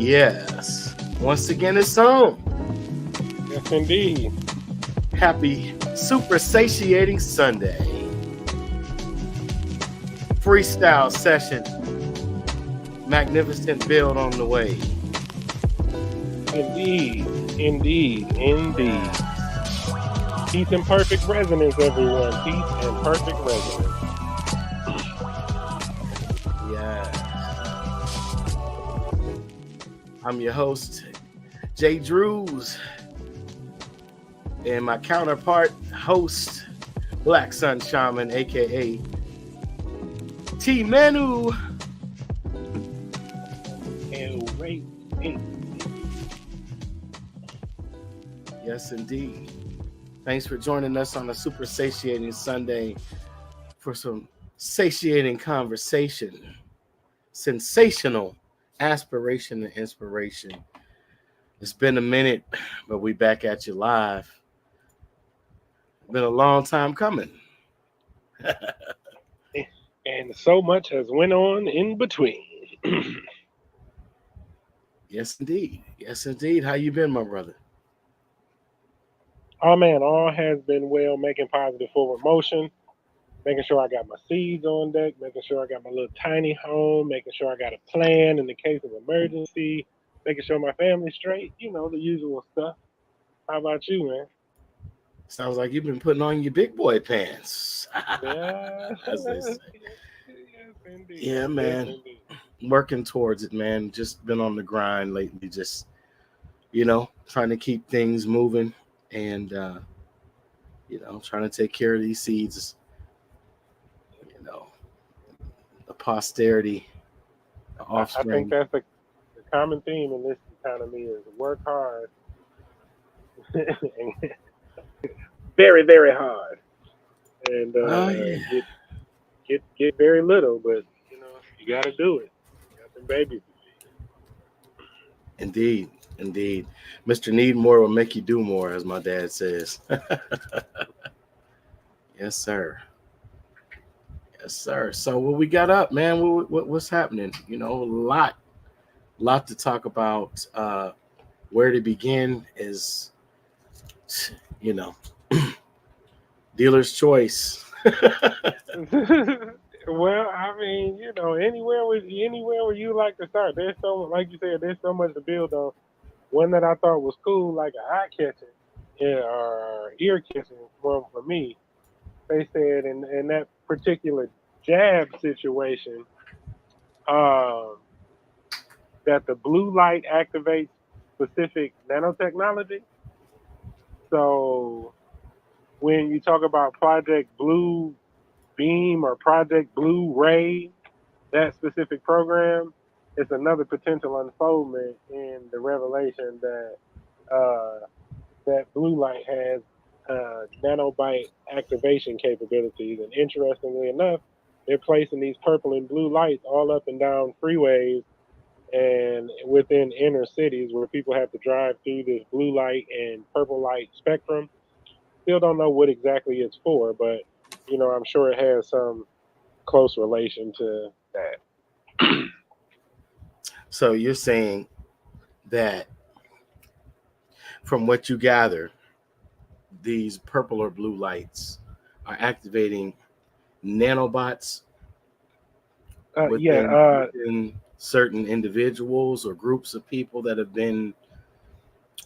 Yes. Once again, it's on. Yes, indeed. Happy super satiating Sunday. Freestyle session. Magnificent build on the way. Indeed. Peace and perfect resonance, everyone. Peace and perfect resonance. Yeah. I'm your host, Jay.Drizzy, and my counterpart host, Black Sun Shaman, aka T Manu. Yes, indeed. Thanks for joining us on a super satiating Sunday for some satiating conversation, sensational aspiration and inspiration. It's been a minute, but we back at you live. Been a long time coming. And so much has went on in between. Yes, indeed. Yes, indeed. How you been, my brother? Oh man, all has been well, making positive forward motion, making sure I got my seeds on deck, making sure I got my little tiny home, making sure I got a plan in the case of emergency, making sure my family's straight, the usual stuff. How about you, man? Sounds like you've been putting on your big boy pants. Yeah. As they say. Yes, indeed. Yeah, man. Yes, indeed. Working towards it, man. Just been on the grind lately. Just, trying to keep things moving and, trying to take care of these seeds, the posterity, the I think offspring. that's the common theme in this economy is work hard. Very, very hard. And Oh, yeah. get very little, but you got to do it. You got them babies to Indeed. Indeed. Mr. Need More will make you do more, as my dad says. Yes, sir. Yes, sir. So what we got up, man? What's happening? A lot to talk about. Where to begin is, you know, dealer's choice. feed. Well, I mean, anywhere where you like to start. There's so, like you said, there's so much to build on. One that I thought was cool, like a eye catching, yeah, or ear catching one for me. They said in that particular jab situation, um, that the blue light activates specific nanotechnology. So when you talk about Project Blue Beam or Project Blue Ray, that specific program, it's another potential unfoldment in the revelation that uh, that blue light has nanobite activation capabilities. And interestingly enough, they're placing these purple and blue lights all up and down freeways and within inner cities where people have to drive through this blue light and purple light spectrum. Still don't know what exactly it's for, but I'm sure it has some close relation to that. So you're saying that from what you gather, these purple or blue lights are activating nanobots Yeah, within certain individuals or groups of people that have been.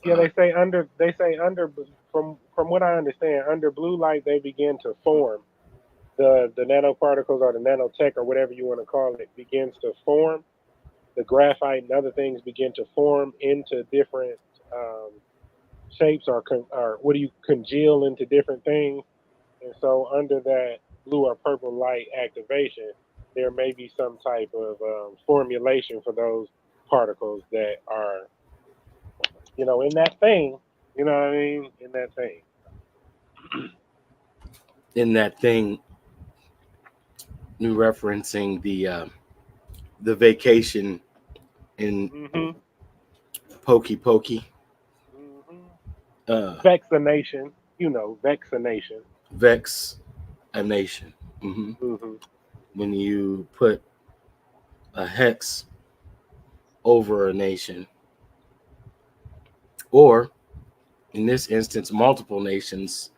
yeah. They say under from what I understand, under blue light they begin to form the nanoparticles or the nanotech or whatever you want to call it begins to form. The graphite and other things begin to form into different um, shapes or what do you congeal into different things. And so under that blue or purple light activation, there may be some type of formulation for those particles that are, in that thing. You know what I mean? In that thing. In that thing, you referencing the vacation in Hmm. Pokey Pokey. Hmm. Uh, Vaccination. Vaccination. Vex a nation. Hmm. Hmm. When you put a hex over a nation, or in this instance, multiple nations,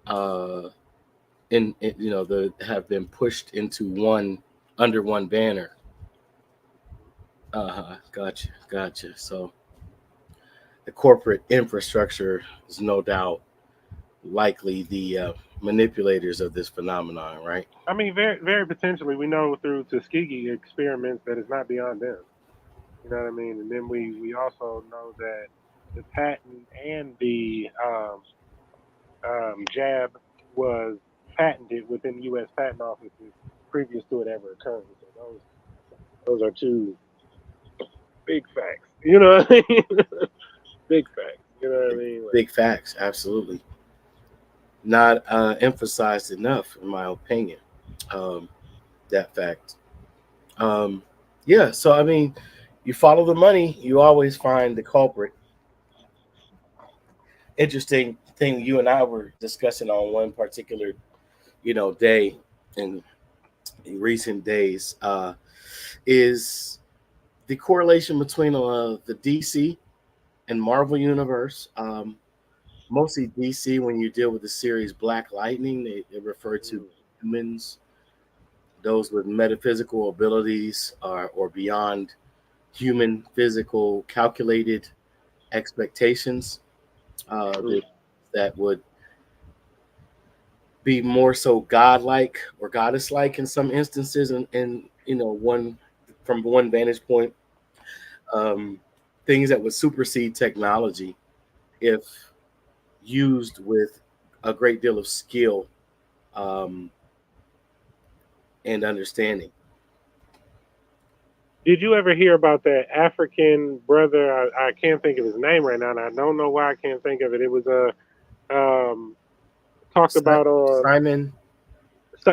uh, the have been pushed into one under one banner. Gotcha. So the corporate infrastructure is no doubt likely the manipulators of this phenomenon, right? I mean, very, very potentially, we know through Tuskegee experiments that it's not beyond them. You know what I mean? And then we also know that the patent and the jab was patented within U.S. patent offices previous to it ever occurring. So those are two big facts. You know what I mean? Big facts. You know what I mean? Like, Big facts, absolutely. Not emphasized enough, in my opinion. Um, that fact. Um, yeah, so I mean, you follow the money, you always find the culprit. Interesting thing you and I were discussing on one particular, day in recent days, is the correlation between the DC and Marvel universe. Mostly DC, when you deal with the series Black Lightning, they refer to mm, humans, those with metaphysical abilities or beyond human physical calculated expectations, mm. that would be more so godlike or goddess-like in some instances, and one from one vantage point, um, things that would supersede technology if used with a great deal of skill, um, and understanding. Did you ever hear about that African brother? I can't think of his name right now, and I don't know why I can't think of it. It was a talked about on Simon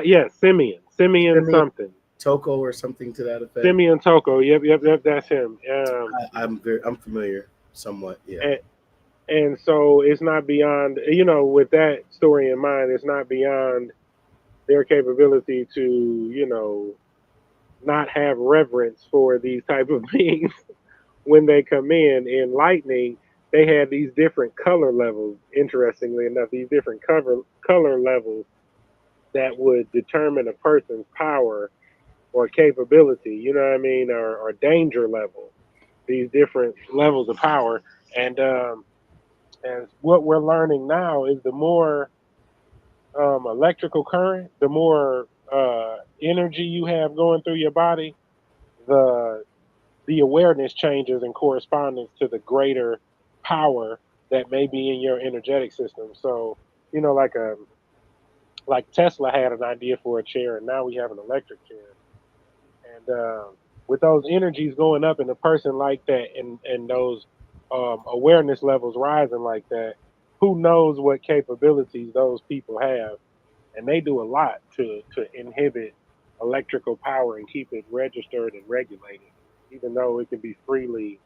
yeah, Simeon Simeon something. Toko or something to that effect. Simeon Toko. Yep, that's him. I'm familiar somewhat. Yeah, And, and so it's not beyond, with that story in mind, it's not beyond their capability to, not have reverence for these type of beings when they come in lightning. They had these different color levels, interestingly enough, these different color levels that would determine a person's power or capability, you know what I mean, or danger level, these different levels of power. And what we're learning now is the more electrical current, the more energy you have going through your body, the the awareness changes in correspondence to the greater power that may be in your energetic system. So, like Tesla had an idea for a chair, and now we have an electric chair. And with those energies going up in a person like that, and those awareness levels rising like that, who knows what capabilities those people have? And they do a lot to inhibit electrical power and keep it registered and regulated, even though it can be freely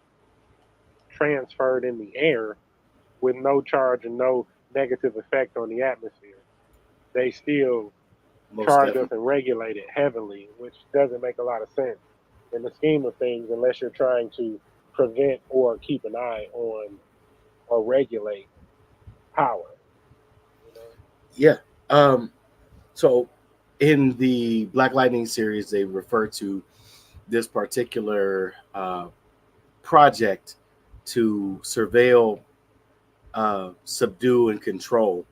transferred in the air with no charge and no negative effect on the atmosphere. They still most charge us definitely. and regulate it heavily, which doesn't make a lot of sense in the scheme of things unless you're trying to prevent or keep an eye on or regulate power. You know? Yeah. So in the Black Lightning series, they refer to this particular project to surveil, subdue, and control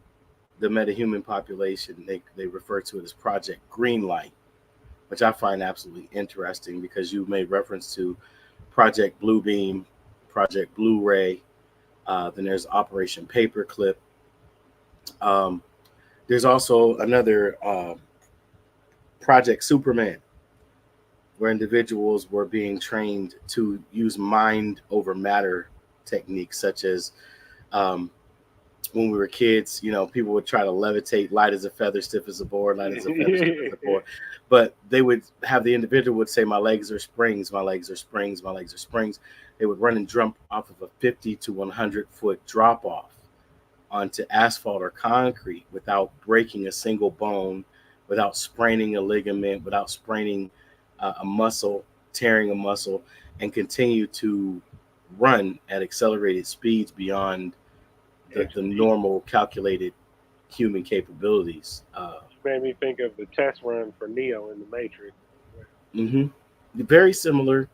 the metahuman population. They refer to it as Project Greenlight, which I find absolutely interesting because you made reference to Project Bluebeam, Project Blue Ray. Then there's Operation Paperclip. Um, there's also another Project Superman, where individuals were being trained to use mind over matter techniques, such as, um, when we were kids, people would try to levitate, light as a feather, stiff as a board, light as a feather, stiff as a board. But they would have the individual would say, "My legs are springs, my legs are springs, my legs are springs." They would run and jump off of a 50 to 100-foot drop off onto asphalt or concrete without breaking a single bone, without spraining a ligament, without spraining a muscle. tearing a muscle, and continue to run at accelerated speeds beyond the normal calculated human capabilities. Made me think of the test run for Neo in the Matrix. Mm-hmm. Very similar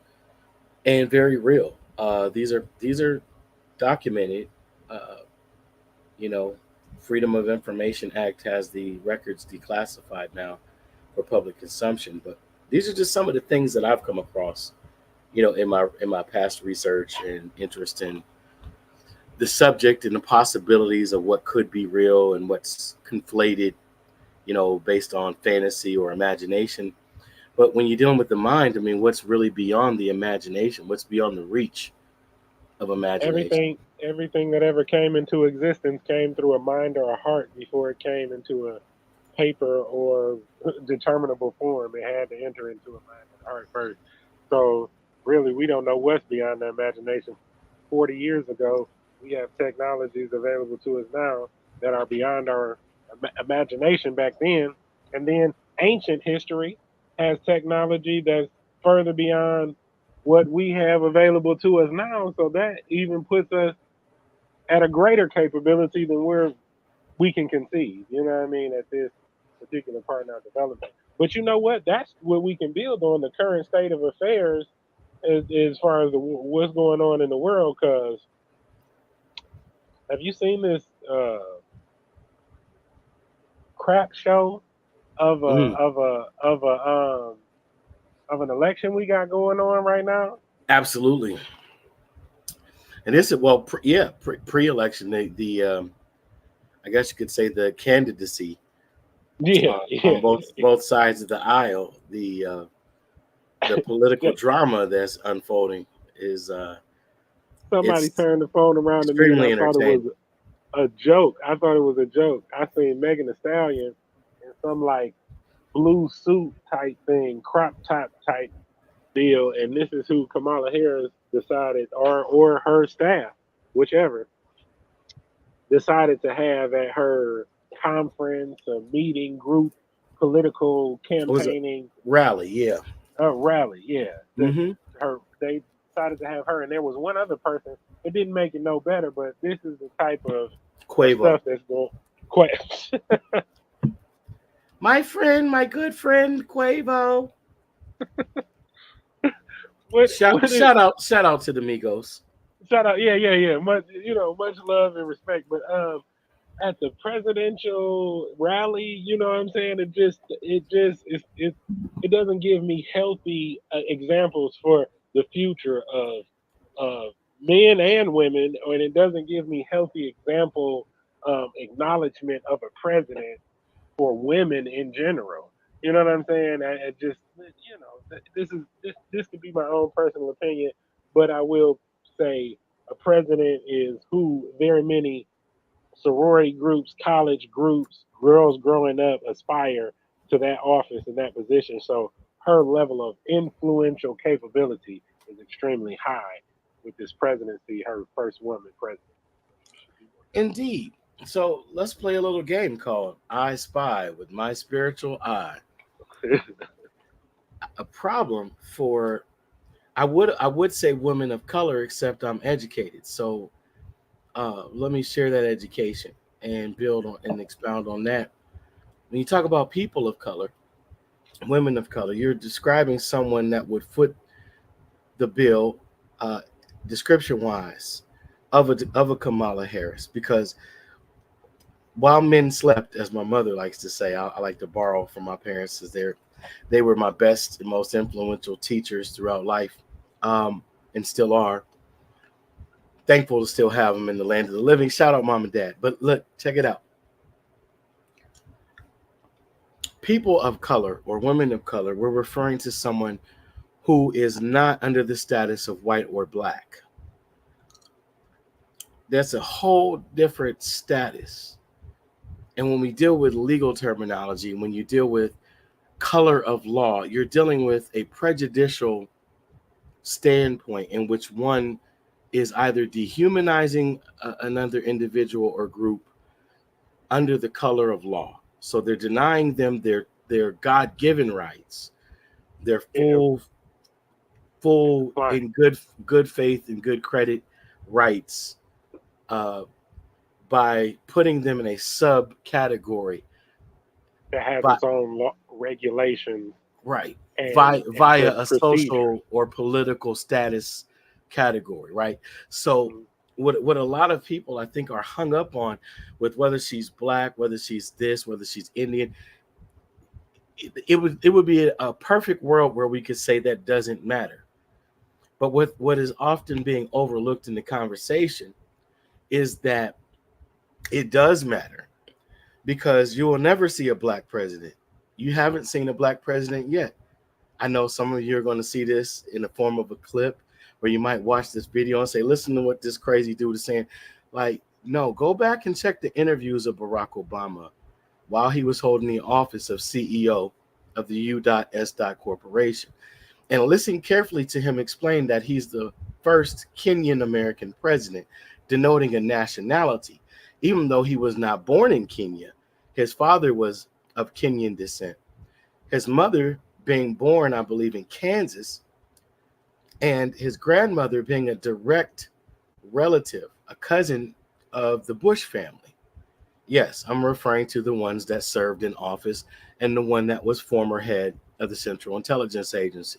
and very real. These are documented. Uh, you know, Freedom of Information Act has the records declassified now for public consumption. But these are just some of the things that I've come across, in my past research and interest in the subject and the possibilities of what could be real and what's conflated, based on fantasy or imagination. But when you're dealing with the mind, I mean, what's really beyond the imagination? What's beyond the reach of imagination? Everything that ever came into existence came through a mind or a heart before it came into a paper or determinable form. It had to enter into a mind and heart first. So really, we don't know what's beyond the imagination. 40 years ago, we have technologies available to us now that are beyond our imagination back then. And then ancient history has technology that's further beyond what we have available to us now. So that even puts us at a greater capability than we can conceive. You know what I mean? At this particular part in our development. But you know what? That's what we can build on the current state of affairs as far as what's going on in the world. Because have you seen this crap show of a Mm, of a of a of an election we got going on right now? absolutely. And this is pre-election, I guess you could say the candidacy Yeah, on yeah. both sides of the aisle, the political Just drama that's unfolding is somebody it's turned the phone around to me, and I extremely thought it was entertaining. a joke. I thought it was a joke. I seen Megan Thee Stallion in some like blue suit type thing, crop top type deal, and this is who Kamala Harris decided, or her staff, whichever, decided to have at her conference, a meeting, group, political It was a campaigning rally, yeah. rally. Yeah, that Mm-hmm. they decided to have her, and there was one other person. It didn't make it no better, but this is the type of Quavo, stuff that's going. Quite. my friend, my good friend Quavo. what Shout what is shout out shout out to the Migos. shout out? Yeah, yeah, yeah. Much much love and respect, but at the presidential rally, you know what I'm saying? It doesn't give me healthy examples for the future of men and women, and it doesn't give me healthy example acknowledgement of a president for women in general. You know what I'm saying? I just this could be my own personal opinion, but I will say a president is who very many sorority groups, college groups, girls growing up aspire to that office and that position. So her level of influential capability is extremely high with this presidency, her first woman president. Indeed. So let's play a little game called I Spy with my spiritual eye. A problem for I would say women of color, except I'm educated. So let me share that education and build on and expound on that. When you talk about people of color, women of color, you're describing someone that would foot the bill, uh, description wise, of a Kamala Harris. Because while men slept, as my mother likes to say, I like to borrow from my parents, as they were my best and most influential teachers throughout life, and still are. Thankful to still have them in the land of the living. Shout out mom and dad. But look, check it out. People of color or women of color, we're referring to someone who is not under the status of white or black. That's a whole different status. And when we deal with legal terminology, when you deal with color of law, you're dealing with a prejudicial standpoint in which one is either dehumanizing another individual or group under the color of law. So they're denying them their God-given rights, their Yeah, full full Fine. in good faith and good credit rights uh, by putting them in a subcategory That has by its own regulations right and via a procedures. social or political status category, right? So Mm. what a lot of people I think are hung up on with whether she's black, whether she's this, whether she's Indian, it would be a perfect world where we could say that doesn't matter. But what is often being overlooked in the conversation is that it does matter because you will never see a black president. You haven't seen a black president yet. I know some of you are going to see this in the form of a clip where you might watch this video and say, listen to what this crazy dude is saying. Like, no, go back and check the interviews of Barack Obama while he was holding the office of CEO of the U.S. Corporation. And listen carefully to him explain that he's the first Kenyan American president, denoting a nationality. Even though he was not born in Kenya, his father was of Kenyan descent. His mother being born, I believe, in Kansas, and his grandmother being a direct relative, a cousin of the Bush family. Yes, I'm referring to the ones that served in office and the one that was former head of the Central Intelligence Agency.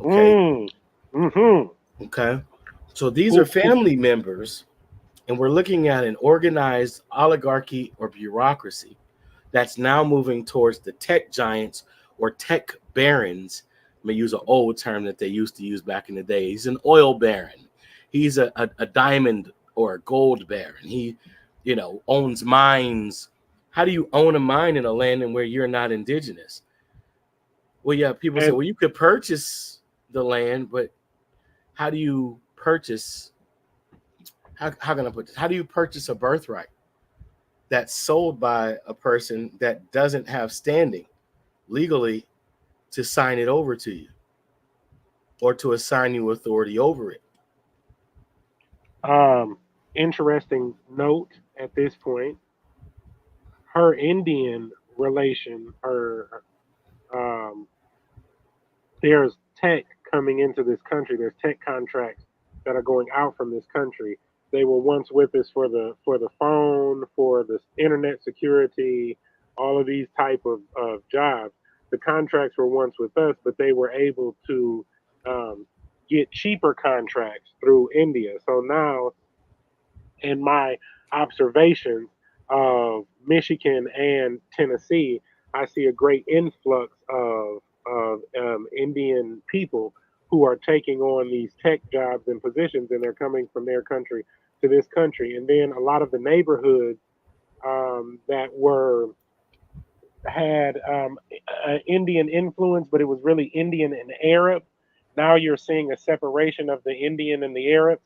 Okay. Mm. Mm-hmm. Okay. So these are Who family members, and we're looking at an organized oligarchy or bureaucracy that's now moving towards the tech giants or tech barons. I'm going to use an old term that they used to use back in the day. He's an oil baron. He's a diamond or a gold baron. He, owns mines. How do you own a mine in a land in where you're not indigenous? Well, yeah, people say, and well, you could purchase the land, but how do you purchase? How can I put this? How do you purchase a birthright that's sold by a person that doesn't have standing legally to sign it over to you or to assign you authority over it? um interesting note at this point, her Indian relation, her um there's tech coming into this country. There's tech contracts that are going out from this country. They were once with us for the phone, for the internet security, all of these type of jobs. The contracts were once with us, but they were able to get cheaper contracts through India. So now, in my observations of Michigan and Tennessee, I see a great influx of Indian people who are taking on these tech jobs and positions, and they're coming from their country to this country. And then a lot of the neighborhoods that were had Indian influence, but it was really Indian and Arab. Now you're seeing a separation of the Indian and the Arabs,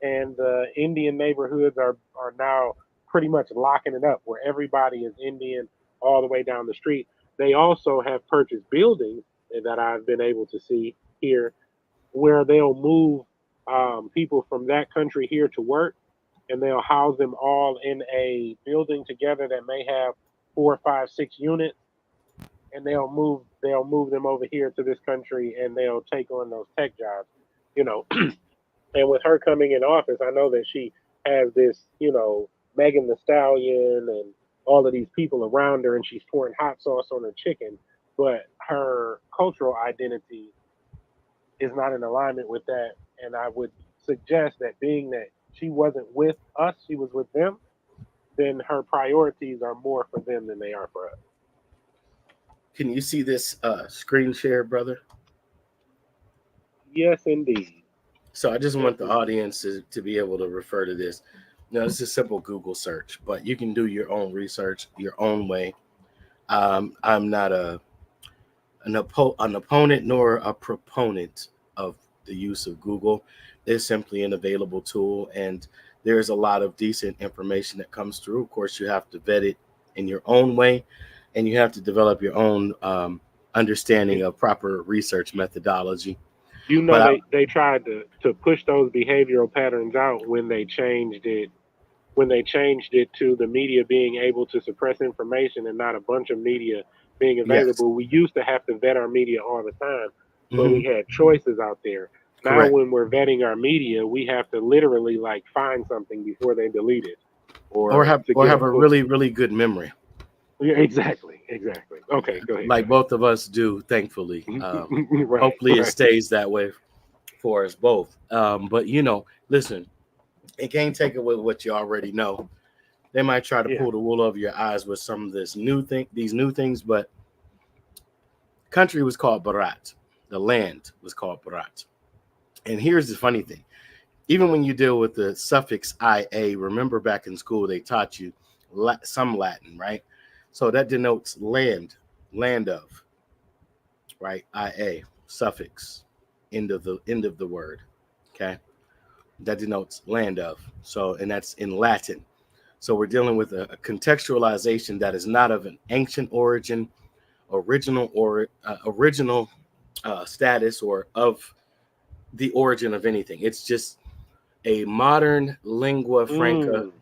and the Indian neighborhoods are now pretty much locking it up, where everybody is Indian all the way down the street. They also have purchased buildings that I've been able to see here, where they'll move people from that country here to work, and they'll house them all in a building together that may have 4, 5, 6 units, and they'll move them over here to this country, and they'll take on those tech jobs, you know. And with her coming in office, I know that she has this, Megan the Stallion and all of these people around her, and she's pouring hot sauce on her chicken, but her cultural identity is not in alignment with that. And I would suggest that, being that she wasn't with us, she was with them, then her priorities are more for them than they are for us. Can you see this screen share, brother? Yes, indeed. So I just Yes, want the indeed. audience to be able to refer to this. Now, this is a simple Google search, but you can do your own research your own way. I'm not an opponent nor a proponent of the use of Google. It's simply an available tool, and there's a lot of decent information that comes through. Of course, you have to vet it in your own way, and you have to develop your own understanding of proper research methodology. You know, But they tried to push those behavioral patterns out when they changed it to the media being able to suppress information and not a bunch of media being yes, available. We used to have to vet our media all the time, but we had choices out there. Now, Correct. when we're vetting our media, we have to literally like find something before they delete it, Or or have to get a a book. really, really good memory. Yeah, exactly. Okay, go ahead. Like both of us do, thankfully. Right, Hopefully it right. stays that way for us both. But listen, it can't take away what you already know. They might try to Yeah. pull the wool over your eyes with some of these new things, but country was called Barat. The land was called Barat. And here's the funny thing. Even when you deal with the suffix ia, remember back in school they taught you some Latin, right? So that denotes land of, right? Ia, suffix, end of the word. Okay. That denotes land of. So, and that's in Latin. So we're dealing with a contextualization that is not of an ancient origin, original status, or of the origin of anything. It's just a modern lingua franca Mm.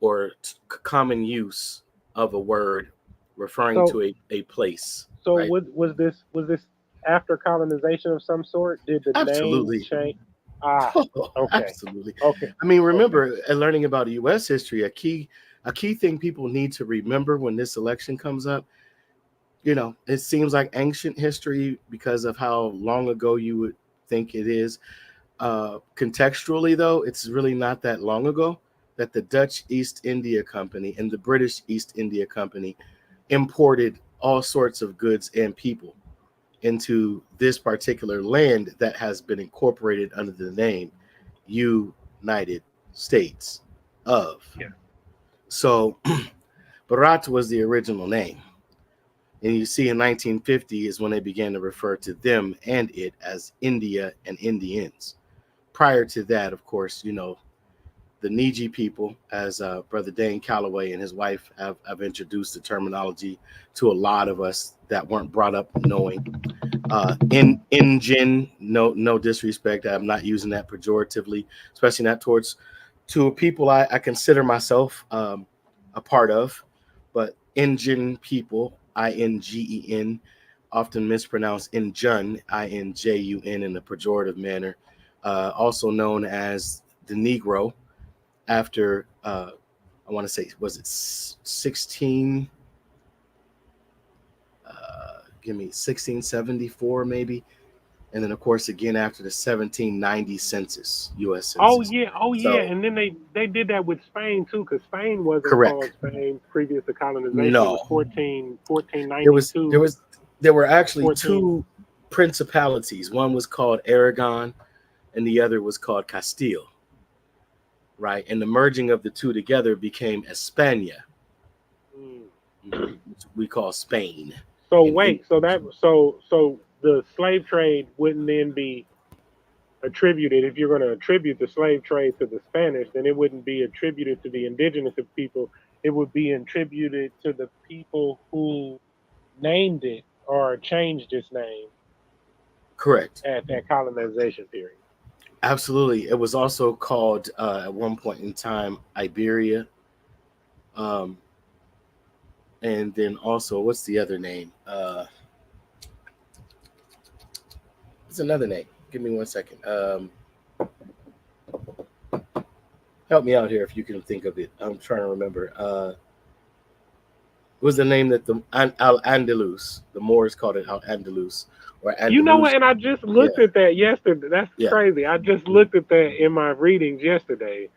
or common use of a word referring So, to a place, so right? was this after colonization of some sort? Did the name Absolutely. change? Ah, okay, Absolutely. okay, I mean, okay. remember, learning about U.S. history, a key thing people need to remember when this election comes up. It seems like ancient history because of how long ago you would think it is. Contextually, though, it's really not that long ago that the Dutch East India Company and the British East India Company imported all sorts of goods and people into this particular land that has been incorporated under the name United States of. Yeah. So Bharat was the original name. And you see in 1950 is when they began to refer to them and it as India and Indians. Prior to that, of course, the Niji people, as Brother Dane Calloway and his wife have introduced the terminology to a lot of us that weren't brought up knowing. Injin, no disrespect. I'm not using that pejoratively, especially not towards to people I consider myself a part of. But Injin people,Ingen, often mispronounced Injun, Injun, in a pejorative manner, also known as the Negro, after I want to say, was it 16? Give me 1674 maybe, and then of course again after the 1790 census, U.S. census. Oh yeah, So and then they did that with Spain too, because Spain wasn't called correct. Spain previous to colonization. It was No, fourteen there ninety was there two was there were actually 14. two principalities. One was called Aragon, and the other was called Castile. Right, and the merging of the two together became España, Mm. which we call Spain. So In wait, so the slave trade wouldn't then be attributed, if you're going to attribute the slave trade to the Spanish, then it wouldn't be attributed to the indigenous of people. It would be attributed to the people who named it or changed its name correct. at that colonization period. Absolutely. It was also called at one point in time Iberia. Um, and then also, what's the other name? What's another name? Give me 1 second. Help me out here if you can think of it. I'm trying to remember. What was the name that the Al Andalus, the Moors called it Al Andalus or You know Andalus? what? And I just Yeah, looked at that yesterday. That's yeah. crazy. I just looked at that in my readings yesterday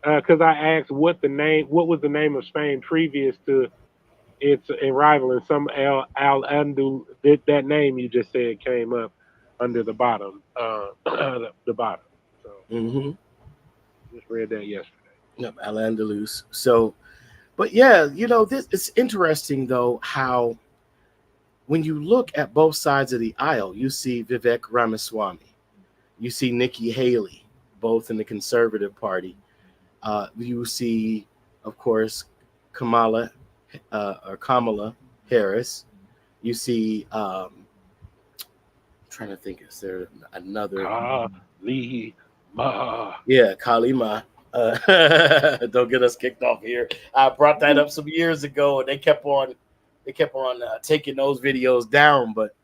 because I asked what was the name of Spain previous to its arrival, and some Al Andal that name you just said came up under the bottom, the bottom. So Mm-hmm. just read that yesterday. Yep, Al Andalus. So, but yeah, this it's interesting though how when you look at both sides of the aisle, you see Vivek Ramaswamy, you see Nikki Haley, both in the Conservative Party. You see, of course, Kamala Harris. You see, I'm trying to think, is there another? Kali Ma. Yeah, Kalima. Don't get us kicked off here. I brought that up some years ago, and they kept on taking those videos down. But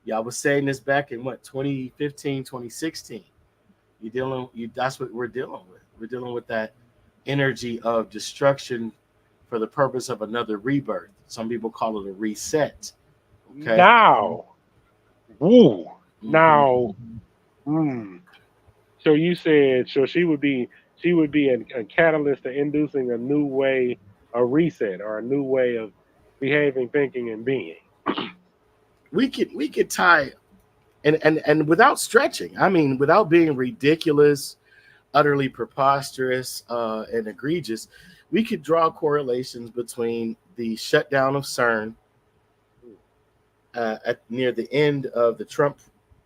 Yeah, I was saying this back in what 2015, 2016. That's what we're dealing with. We're dealing with that energy of destruction for the purpose of another rebirth. Some people call it a reset. Okay. Now, woo, Hmm. now, mm. So you said so she would be a catalyst to inducing a new way, a reset, or a new way of behaving, thinking, and being. We could tie and without stretching. I mean, without being ridiculous, utterly preposterous, and egregious, we could draw correlations between the shutdown of CERN near the end of the Trump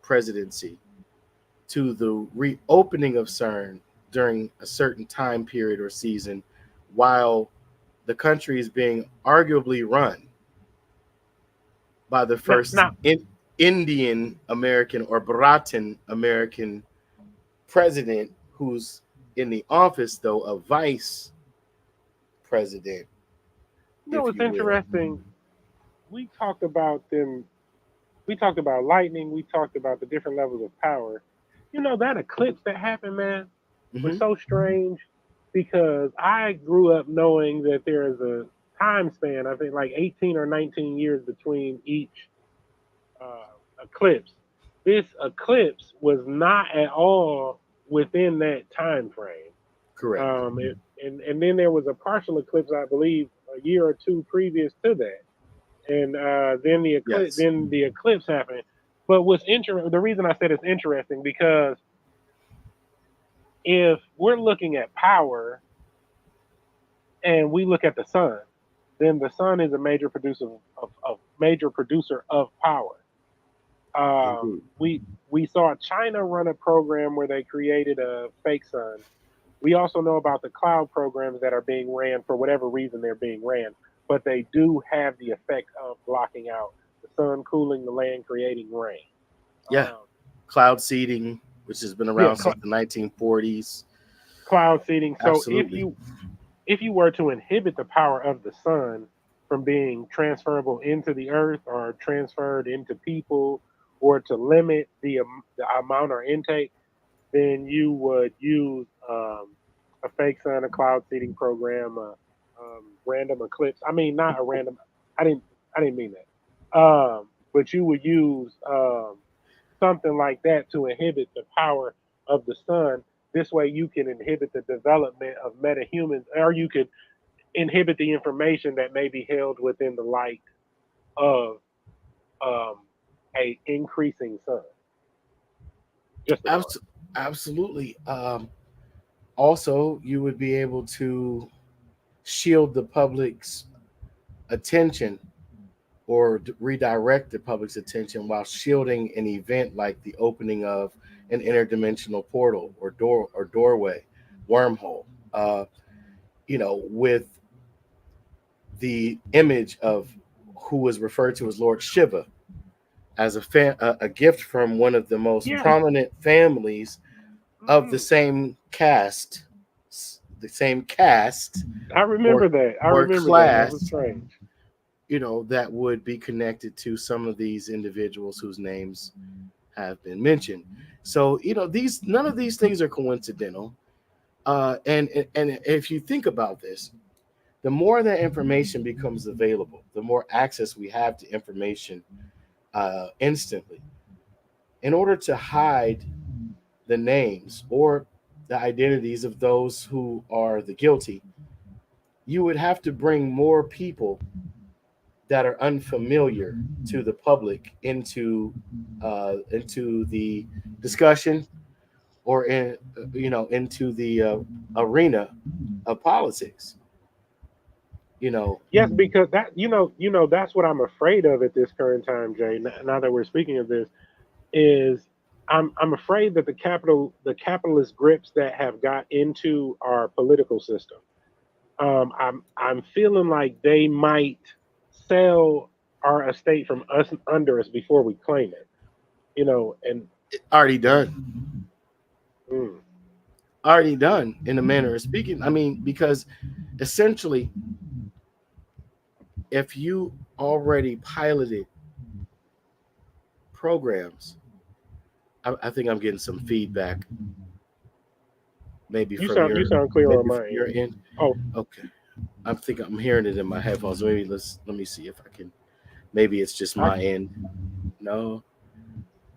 presidency to the reopening of CERN during a certain time period or season, while the country is being arguably run by the Now, first now, Indian American or Bharatan American president, who's in the office, though, a vice president, if it's you will. interesting. We talked about them. We talked about lightning. We talked about the different levels of power. That eclipse that happened, man, was Hmm. so strange because I grew up knowing that there is a time span, I think like 18 or 19 years between each eclipse. This eclipse was not at all within that time frame. Correct. And then there was a partial eclipse, I believe, a year or two previous to that, and Yes. then the eclipse happened. But the reason I said it's interesting because if we're looking at power and we look at the sun, then the sun is a major producer of power. Indeed. We saw China run a program where they created a fake sun. We also know about the cloud programs that are being ran for whatever reason they're being ran, but they do have the effect of blocking out the sun, cooling the land, creating rain. Yeah. Um, Cloud seeding, which has been yeah, around since the 1940s. cloud seeding. So Absolutely. if you were to inhibit the power of the sun from being transferable into the earth or transferred into people, or to limit the amount or intake, then you would use a fake sun, a cloud seeding program, a random eclipse. I mean, not a random. I didn't. I didn't mean that. But you would use something like that to inhibit the power of the sun. This way, you can inhibit the development of metahumans, or you could inhibit the information that may be held within the light of um, a increasing sun. Just a thought. Abs- Absolutely. Also, you would be able to shield the public's attention or redirect the public's attention while shielding an event like the opening of an interdimensional portal or doorway, wormhole. With the image of who was referred to as Lord Shiva as a gift from one of the most Yes. prominent families of Mm, the same caste I or remember that. I or remember that. That was class, strange. that would be connected to some of these individuals whose names have been mentioned. So, these none of these things are coincidental. And if you think about this, the more that information becomes available, the more access we have to information instantly. In order to hide the names or the identities of those who are the guilty, you would have to bring more people that are unfamiliar to the public into the discussion or into the arena of politics. You know, Yes, because that's what I'm afraid of at this current time, Jay. Now that we're speaking of this, is I'm afraid that the capitalist grips that have got into our political system. I'm feeling like they might sell our estate from us under us before we claim it. And already and done, mm, already done in a manner of speaking. I mean, because essentially, if you already piloted programs. I think I'm getting some feedback, maybe You from sound clear on my your end. end. Oh, Okay, I think I'm hearing it in my headphones. Maybe let me see if I can. Maybe it's just I my end. No,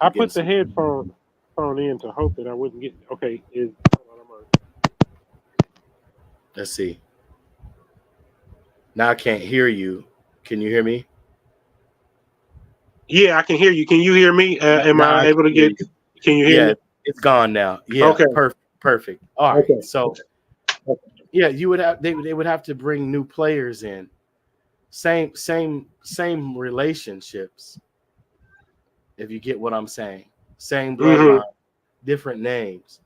I I'm getting put the some. phone in to hope that I wouldn't get. Okay, hold on, Let's see. Now I can't hear you. Can you hear me? yeah, I can hear you. Can you hear me? Am Now I I can able to hear get? you. Can you hear Yeah, me? it's gone now. Yeah, Okay. perfect, perfect. All right. Okay. So yeah, you would have they would have to bring new players in. Same relationships. If you get what I'm saying, same Mm-hmm. bloodline, different names.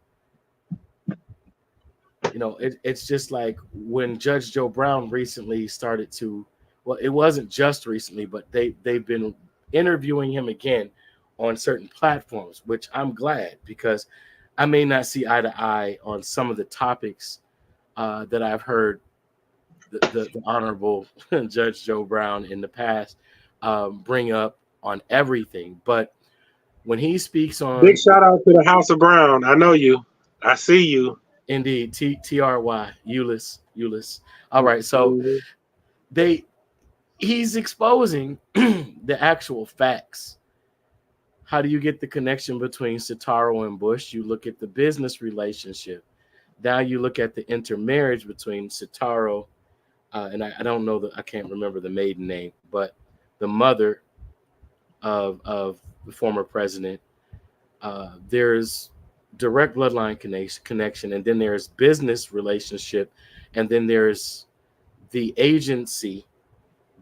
It's just like when Judge Joe Brown recently started to, well, it wasn't just recently, but they've been interviewing him again on certain platforms, which I'm glad because I may not see eye to eye on some of the topics that I've heard the honorable Judge Joe Brown in the past bring up on everything, but when he speaks Big on shout out to the House of Brown. I know you. I see you. indeed TRY Euless. All right, so Mm-hmm. they he's exposing the actual facts. How do you get the connection between Sitaro and Bush? You look at the business relationship. Now you look at the intermarriage between Sitaro and I don't know I can't remember the maiden name, but the mother of the former president. There's direct bloodline connection, and then there's business relationship, and then there's the agency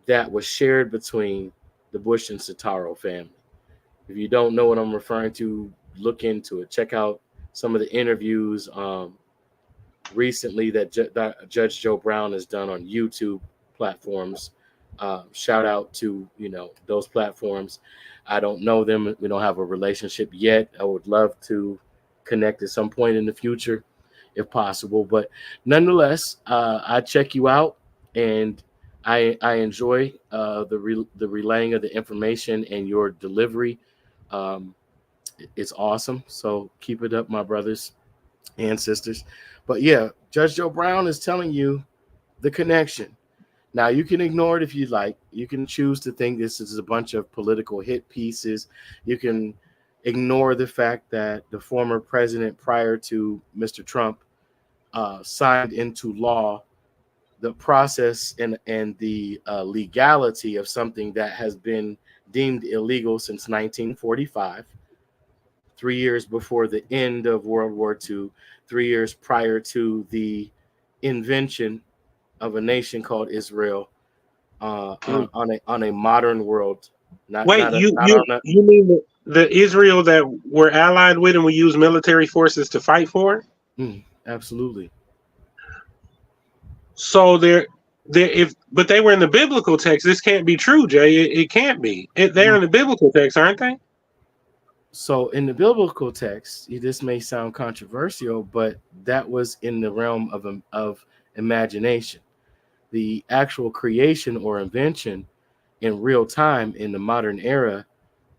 that was shared between the Bush and Sitaro family. If you don't know what I'm referring to, look into it. Check out some of the interviews recently that Judge Joe Brown has done on YouTube platforms. Shout out to those platforms. I don't know them. We don't have a relationship yet. I would love to connect at some point in the future, if possible. But nonetheless, I check you out, and I enjoy the relaying of the information and your delivery. Um, it's awesome. So keep it up, my brothers and sisters. But yeah, Judge Joe Brown is telling you the connection. Now you can ignore it if you like. You can choose to think this is a bunch of political hit pieces. You can ignore the fact that the former president prior to Mr. Trump signed into law the process and the legality of something that has been deemed illegal since 1945, 3 years before the end of World War II, 3 years prior to the invention of a nation called Israel on a modern world, Wait, not on a you mean the Israel that we're allied with and we use military forces to fight for? absolutely. So but they were in the biblical text. This can't be true, Jay. It can't be. They're Mm. in the biblical text, aren't they? So in the biblical text, this may sound controversial, but that was in the realm of imagination. The actual creation or invention in real time in the modern era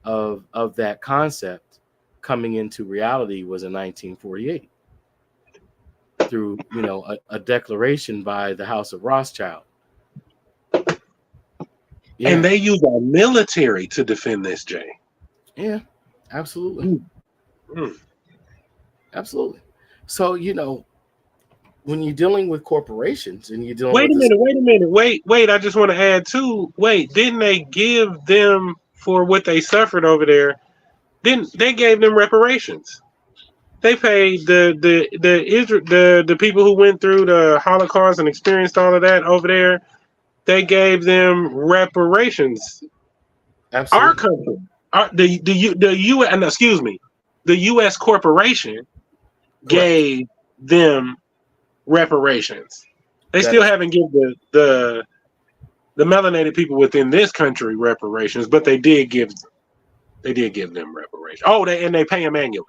of that concept coming into reality was in 1948 through a declaration by the House of Rothschild. And Yeah, they use our military to defend this, Jay. yeah, absolutely, Mm. Mm. absolutely. So when you're dealing with corporations and you're dealing Wait with a this, minute. Wait a minute. Wait. I just want to add too. Wait, didn't they give them for what they suffered over there? Didn't they gave them reparations? They paid the people who went through the Holocaust and experienced all of that over there. They gave them reparations. Our absolutely, country, the U and excuse me, the U.S. corporation correct. gave them reparations. They That still is haven't given the melanated people within this country reparations, but they did give them reparations. Oh, they pay them annually.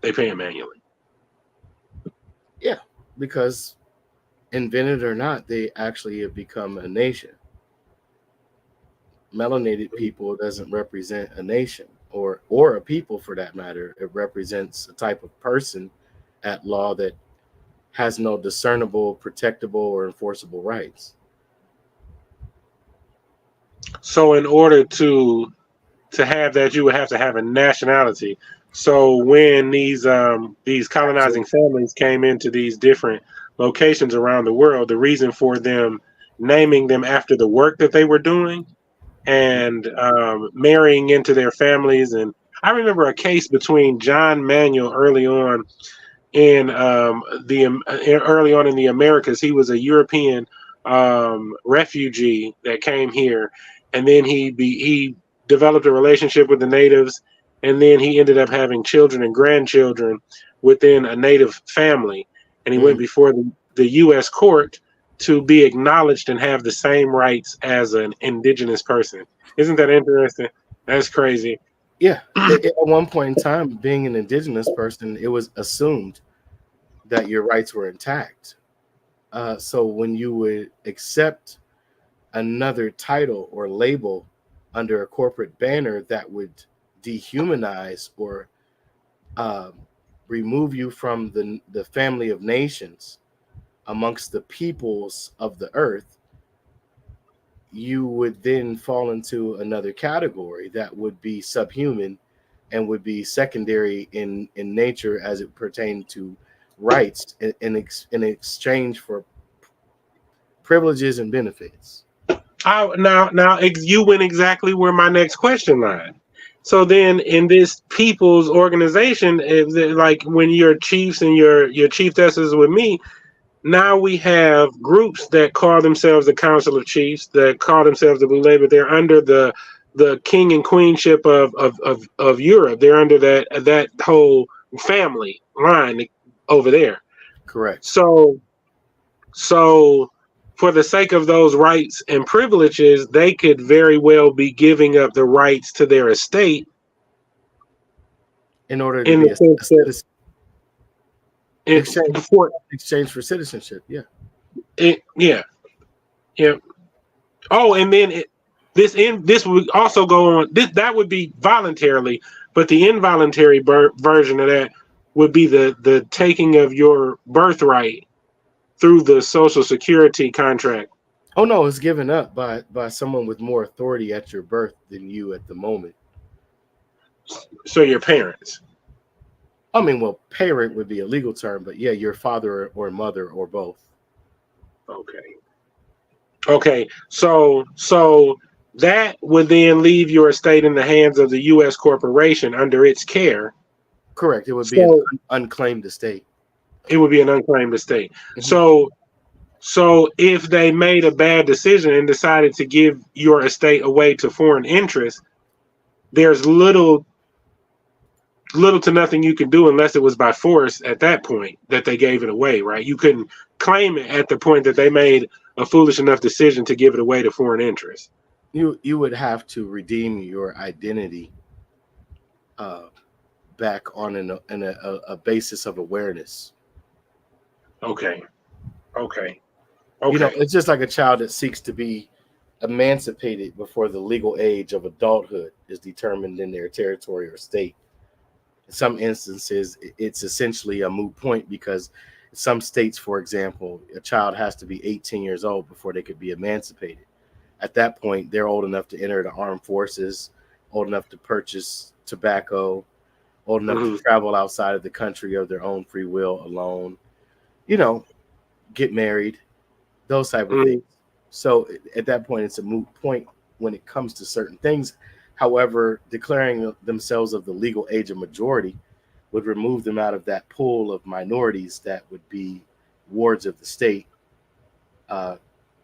They pay them annually. yeah, because invented or not, they actually have become a nation. Melanated people doesn't represent a nation. or a people for that matter. It represents a type of person at law that has no discernible, protectable, or enforceable rights. So in order to have that, you would have to have a nationality. So when these colonizing Absolutely. families came into these different locations around the world, the reason for them naming them after the work that they were doing and marrying into their families. And I remember a case between John Manuel early on in early on in the Americas. He was a European refugee that came here, and then he developed a relationship with the natives, and then he ended up having children and grandchildren within a native family, and he went Mm. before the U.S. court to be acknowledged and have the same rights as an indigenous person. Isn't that interesting? That's crazy. Yeah. At one point in time, being an indigenous person, it was assumed that your rights were intact. So when you would accept another title or label under a corporate banner that would dehumanize or um, remove you from the family of nations amongst the peoples of the earth, you would then fall into another category that would be subhuman and would be secondary in nature as it pertained to rights in exchange for privileges and benefits. You went exactly where my next question lied. So then, in this people's organization, like when your chiefs and your chieftesses with me, now we have groups that call themselves the Council of Chiefs, that call themselves the Blue Label. They're under the king and queenship of Europe. They're under that whole family line over there. Correct. So for the sake of those rights and privileges, they could very well be giving up the rights to their estate In order to in be the sense a that citizen, it, exchange before exchange for citizenship. Yeah. yeah, yeah. Oh, and then this would also go on. That would be voluntarily, but the involuntary version of that would be the taking of your birthright through the Social Security contract. Oh no, it's given up by someone with more authority at your birth than you at the moment. So your parents. I mean, well, parent would be a legal term, but yeah, your father or mother or both. Okay. Okay, so that would then leave your estate in the hands of the U.S. corporation under its care. Correct. It would be an So unclaimed estate. it would be an unclaimed estate. Mhm. So if they made a bad decision and decided to give your estate away to foreign interests, there's little to nothing you can do unless it was by force at that point that they gave it away, right? You couldn't claim it at the point that they made a foolish enough decision to give it away to foreign interests. You would have to redeem your identity uh, back on a basis of awareness. Okay. Okay. You know, Okay. it's just like a child that seeks to be emancipated before the legal age of adulthood is determined in their territory or state. In some instances, it's essentially a moot point because in some states, for example, a child has to be 18 years old before they could be emancipated. At that point, they're old enough to enter the armed forces, old enough to purchase tobacco, old enough to Hmm. travel outside of the country of their own free will alone, you know, get married, those type of things. Hmm. So at that point, it's a moot point when it comes to certain things. However, declaring themselves of the legal age of majority would remove them out of that pool of minorities that would be wards of the state, uh,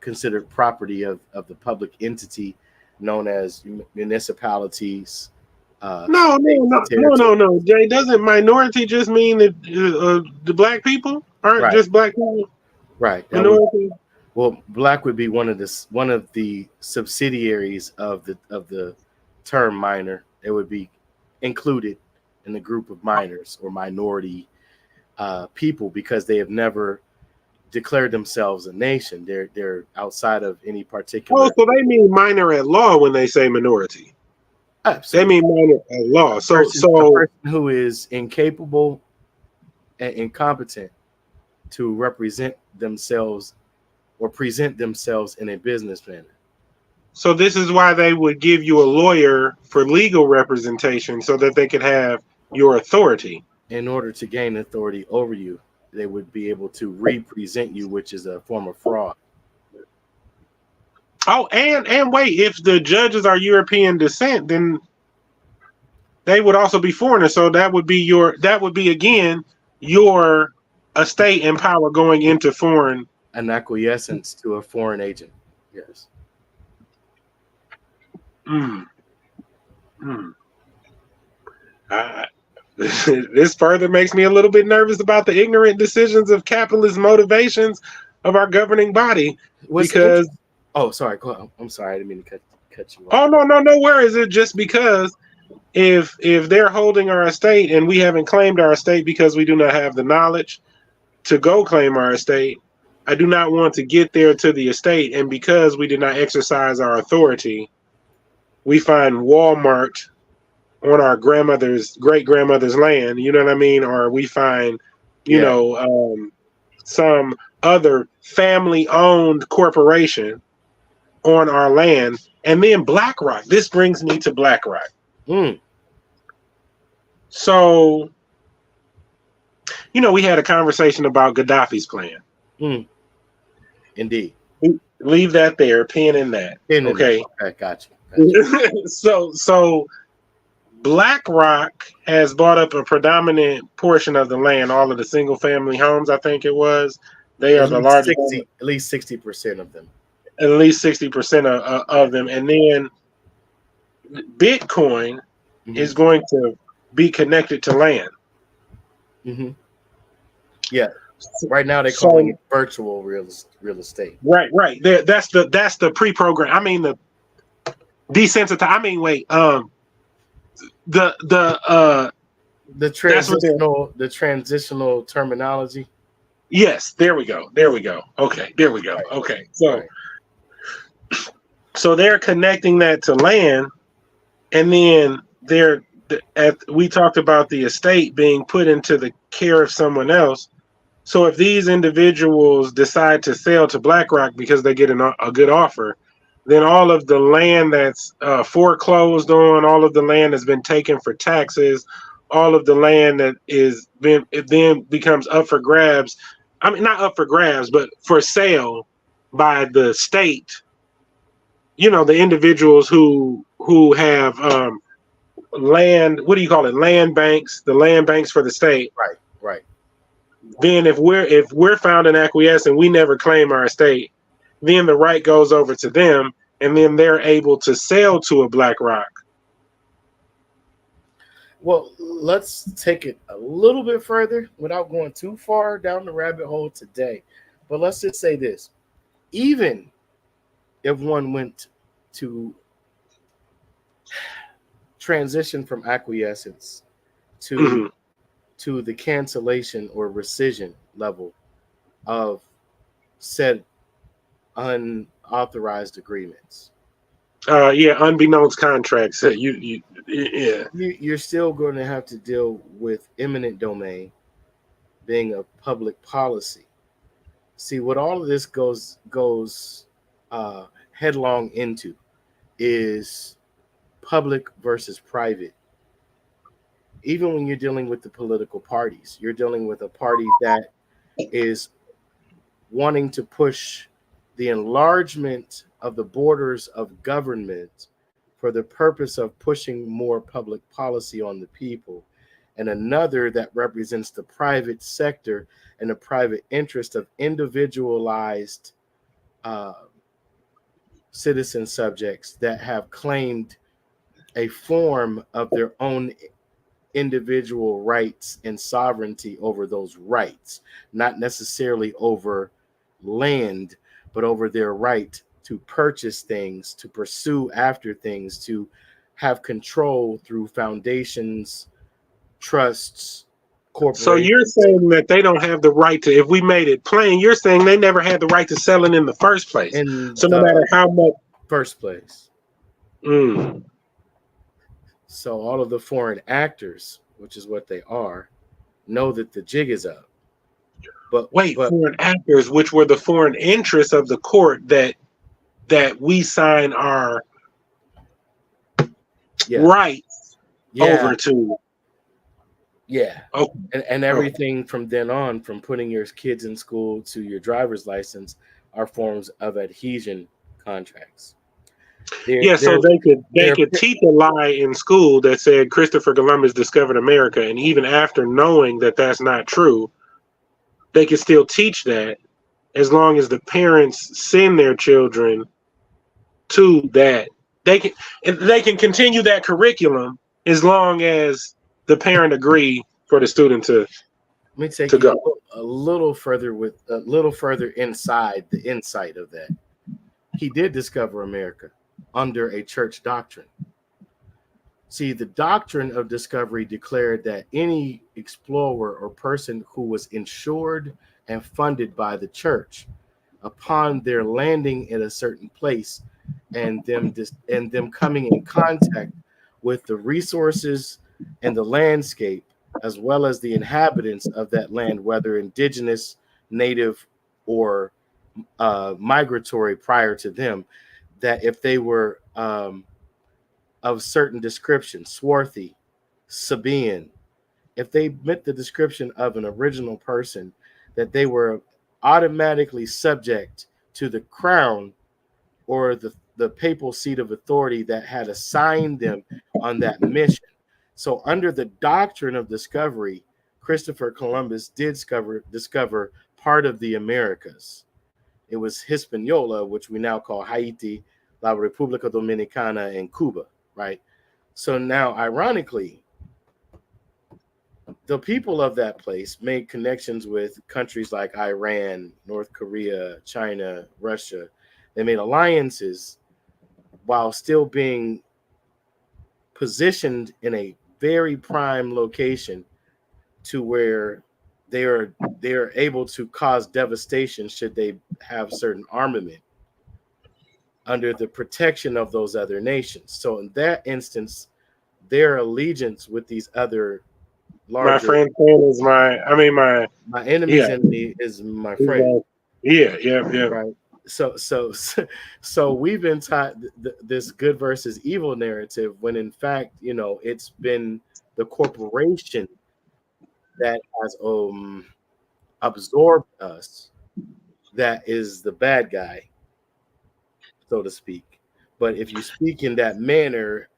considered property of the public entity known as municipalities, No, no, states, no, and no, territories. no, no. Jay, doesn't minority just mean that the black people aren't Right, just black people? right. That would Minority. well, black would be one of the subsidiaries of the term minor. It would be included in the group of minors or minority people because they have never declared themselves a nation. They're outside of any Oh, particular. so they mean minor at law when they say minority. They Absolutely. mean minor law. So A person who is incapable and incompetent to represent themselves or present themselves in a business manner. so this is why they would give you a lawyer for legal representation so that they could have your authority. In order to gain authority over you, they would be able to represent you, which is a form of fraud. Oh, and wait, if the judges are European descent, then they would also be foreigners. So that would be again your estate and power going into foreign. An acquiescence to a foreign agent. Yes. Mm, mm. I, this further makes me a little bit nervous about the ignorant decisions of capitalist motivations of our governing body. Because oh, sorry, go ahead. I'm sorry, I didn't mean to cut you off. oh no worries. It's just because if they're holding our estate and we haven't claimed our estate because we do not have the knowledge to go claim our estate, I do not want to get there to the estate, and because we did not exercise our authority, we find Walmart on our grandmother's great grandmother's land, you know what I mean? Or we find, some other family owned corporation on our land. And then BlackRock. This brings me to BlackRock. Mm. So, we had a conversation about Gaddafi's plan. Mm. Indeed. Leave that there, pin in that. Okay. Okay, gotcha. So BlackRock has bought up a predominant portion of the land, all of the single family homes, I think it was. They are the largest. At least 60% of them. At least 60% of them. And then Bitcoin is going to be connected to land. Mm-hmm. Yeah. Right now they're calling it virtual real estate. Right. That's the pre-program. I mean the desensitized. I mean, wait. The transitional terminology. Yes, there we go. Okay, there we go. Okay, so they're connecting that to land, and then we talked about the estate being put into the care of someone else. So if these individuals decide to sell to BlackRock because they get a good offer, then all of the land that's foreclosed on, all of the land that's been taken for taxes, all of the land that it then becomes up for grabs. I mean, not up for grabs, but for sale by the state. The individuals who have land. What do you call it? Land banks. The land banks for the state. Right. Then if we're found in acquiescence and we never claim our estate, then the right goes over to them, and then they're able to sell to a BlackRock. Well, let's take it a little bit further without going too far down the rabbit hole today. But let's just say this. Even if one went to transition from acquiescence to the cancellation or rescission level of said unauthorized agreements. Unbeknownst contracts. You're still going to have to deal with eminent domain being a public policy. See, what all of this goes headlong into is public versus private. Even when you're dealing with the political parties, you're dealing with a party that is wanting to push the enlargement of the borders of government for the purpose of pushing more public policy on the people, and another that represents the private sector and the private interest of individualized citizen subjects that have claimed a form of their own individual rights and sovereignty over those rights, not necessarily over land, but over their right to purchase things, to pursue after things, to have control through foundations, trusts, corporations. So you're saying that they don't have the right to, if we made it plain, you're saying they never had the right to sell it in the first place. So no matter how much. First place. So all of the foreign actors, which is what they are, know that the jig is up. But Foreign actors, which were the foreign interests of the court that we sign our rights over to. Yeah. Okay. And everything from then on, from putting your kids in school to your driver's license, are forms of adhesion contracts. So they could teach a lie in school that said Christopher Columbus discovered America, and even after knowing that that's not true, they can still teach that as long as the parents send their children to that. They can continue that curriculum as long as the parent agree for the student to. Let me take you a little further inside the insight of that. He did discover America under a church doctrine. See, the doctrine of discovery declared that any explorer or person who was insured and funded by the church, upon their landing in a certain place and them coming in contact with the resources and the landscape, as well as the inhabitants of that land, whether indigenous, native, or migratory prior to them, that if they were of certain description, swarthy, Sabaean, if they met the description of an original person, that they were automatically subject to the crown or the papal seat of authority that had assigned them on that mission. So under the doctrine of discovery, Christopher Columbus did discover part of the Americas. It was Hispaniola, which we now call Haiti, La República Dominicana, and Cuba, right? So now, ironically, the people of that place made connections with countries like Iran, North Korea, China, Russia. They made alliances while still being positioned in a very prime location to where they are able to cause devastation should they have certain armament under the protection of those other nations. So in that instance, their allegiance with these other larger, my friend's friend is my enemy's enemy is my friend. Yeah. Right. So we've been taught this good versus evil narrative when in fact, it's been the corporation that has absorbed us that is the bad guy, so to speak. But if you speak in that manner,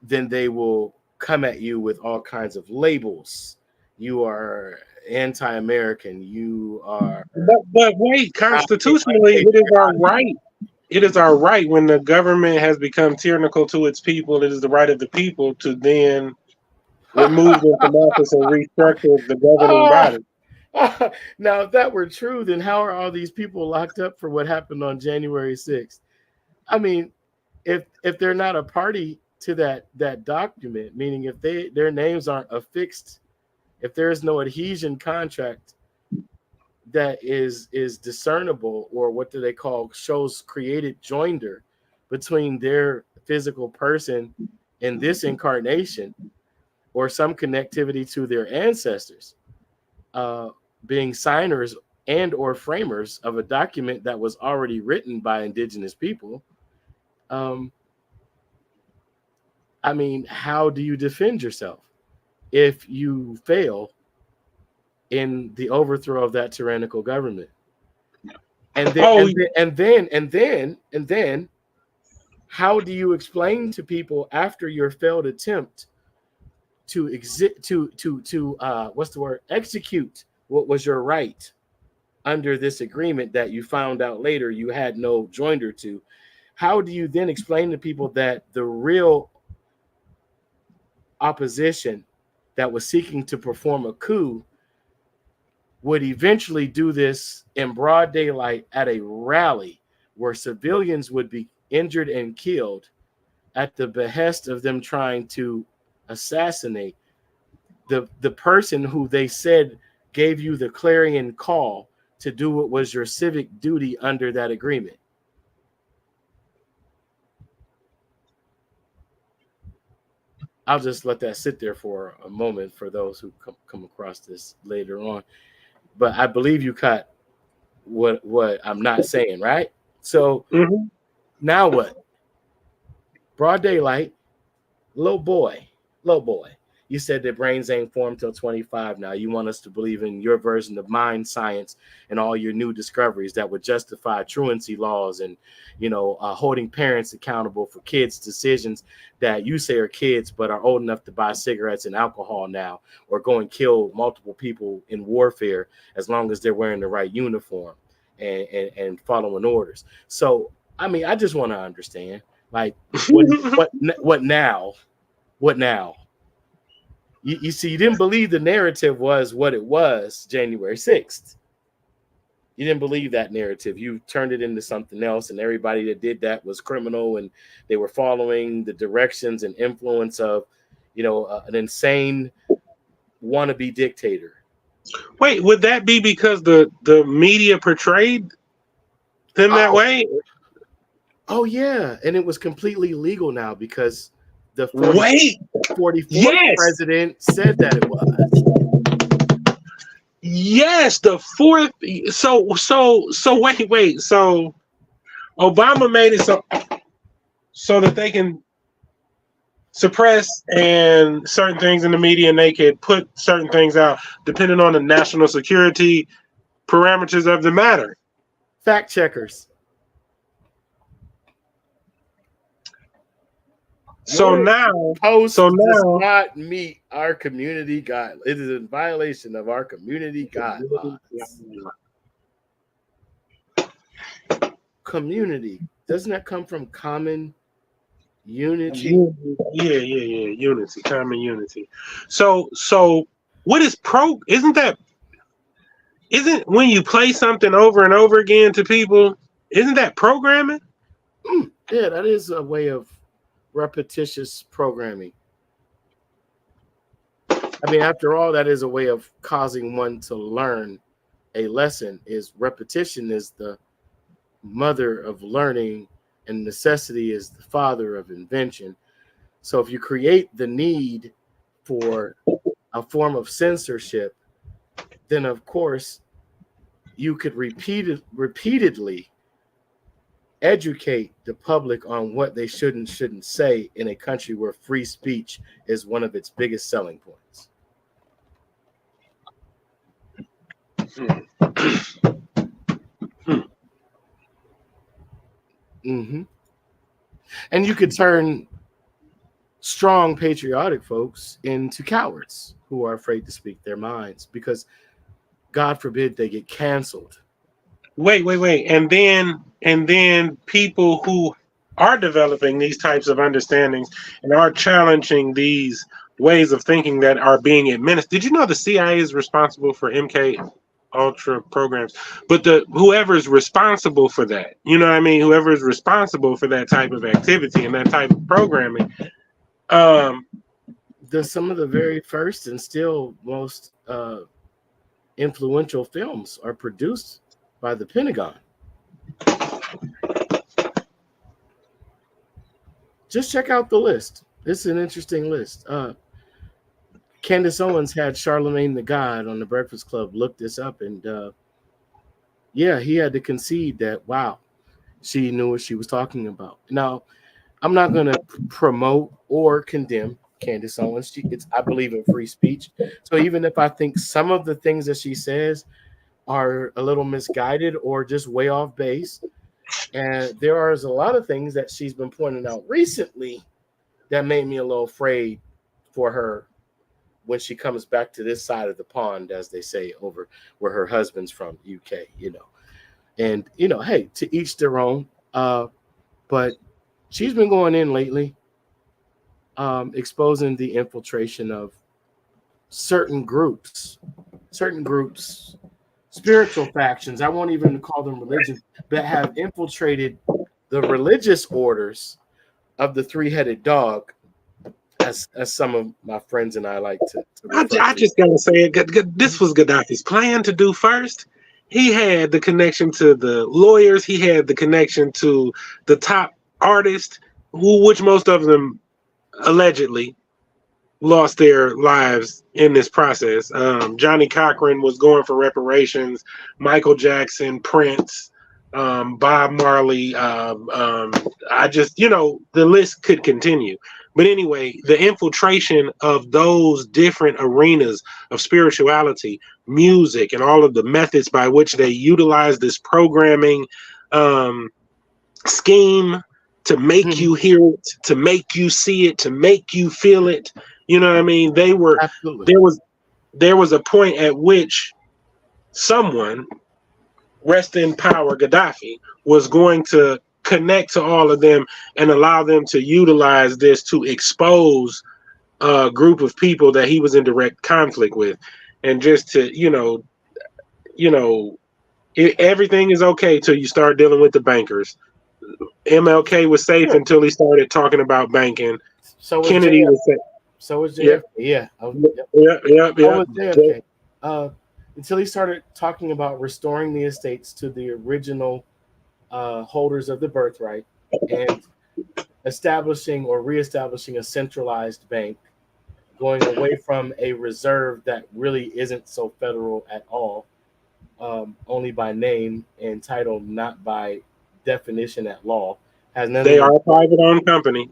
then they will come at you with all kinds of labels. You are anti-American. You are. But wait, constitutionally, it is our right. It is our right when the government has become tyrannical to its people. It is the right of the people to then remove them from office and restructure the governing body. Now, if that were true, then how are all these people locked up for what happened on January 6th? I mean, if they're not a party to that document, meaning if their names aren't affixed, if there is no adhesion contract that is discernible, or what do they call, shows created joinder between their physical person in this incarnation, or some connectivity to their ancestors, being signers and or framers of a document that was already written by indigenous people. I mean, how do you defend yourself if you fail in the overthrow of that tyrannical government? And then, how do you explain to people after your failed attempt to execute what was your right under this agreement that you found out later you had no joinder to? How do you then explain to people that the real opposition that was seeking to perform a coup would eventually do this in broad daylight at a rally where civilians would be injured and killed at the behest of them trying to assassinate the person who they said gave you the clarion call to do what was your civic duty under that agreement? I'll just let that sit there for a moment for those who come across this later on. But I believe you caught what I'm not saying, right? So now what? Broad daylight, little boy. You said their brains ain't formed till 25 now. You want us to believe in your version of mind science and all your new discoveries that would justify truancy laws and, holding parents accountable for kids' decisions that you say are kids but are old enough to buy cigarettes and alcohol now, or go and kill multiple people in warfare as long as they're wearing the right uniform and following orders. So, I mean, I just want to understand, like, what now? What now? You see, you didn't believe the narrative was what it was January 6th. You didn't believe that narrative. You turned it into something else, and everybody that did that was criminal, and they were following the directions and influence of, an insane wannabe dictator. Wait, would that be because the media portrayed them that way? Oh, yeah, and it was completely legal now because the 44th yes. president said that it was. Yes, the fourth. So wait. So Obama made it so that they can suppress and certain things in the media, and they could put certain things out depending on the national security parameters of the matter. Fact checkers. So now does not meet our community guidelines. It is in violation of our community guidelines. Community, doesn't that come from common unity? Yeah, unity, common unity. So what is isn't when you play something over and over again to people, isn't that programming? Yeah, that is a way of repetitious programming. I mean, after all, that is a way of causing one to learn a lesson. Is repetition is the mother of learning, and necessity is the father of invention. So if you create the need for a form of censorship, then of course you could repeatedly educate the public on what they shouldn't say in a country where free speech is one of its biggest selling points. And you could turn strong patriotic folks into cowards who are afraid to speak their minds because God forbid they get canceled. Wait. And then people who are developing these types of understandings and are challenging these ways of thinking that are being administered. Did you know the CIA is responsible for MK Ultra programs? But whoever is responsible for that, you know what I mean? Whoever is responsible for that type of activity and that type of programming. Some of the very first and still most influential films are produced by the Pentagon. Just check out the list. This is an interesting list. Candace Owens had Charlemagne the God on the Breakfast Club look this up, and he had to concede that, wow, she knew what she was talking about. Now, I'm not going to promote or condemn Candace Owens. I believe in free speech. So even if I think some of the things that she says are a little misguided or just way off base, and there are a lot of things that she's been pointing out recently that made me a little afraid for her when she comes back to this side of the pond, as they say, over where her husband's from, UK, And, hey, to each their own. But she's been going in lately, exposing the infiltration of certain groups, spiritual factions. I won't even call them religions, that have infiltrated the religious orders of the three-headed dog, as some of my friends and I like to I just gotta say it. This was Gaddafi's plan to do first. He had the connection to the lawyers. He had the connection to the top artists, which most of them allegedly lost their lives in this process. Johnny Cochran was going for reparations. Michael Jackson, Prince, Bob Marley. I just, the list could continue. But anyway, the infiltration of those different arenas of spirituality, music, and all of the methods by which they utilize this programming scheme to make you hear it, to make you see it, to make you feel it. You know what I mean? Absolutely. There was a point at which someone, rest in power, Gaddafi, was going to connect to all of them and allow them to utilize this to expose a group of people that he was in direct conflict with, and just to everything is okay till you start dealing with the bankers. MLK was safe until he started talking about banking. So was Kennedy was safe. So was Yeah. JFK. Yeah. Yeah. So was JFK. Until he started talking about restoring the estates to the original holders of the birthright and establishing or reestablishing a centralized bank, going away from a reserve that really isn't so federal at all, only by name and title, not by definition at law. Has nothing. They are a private owned company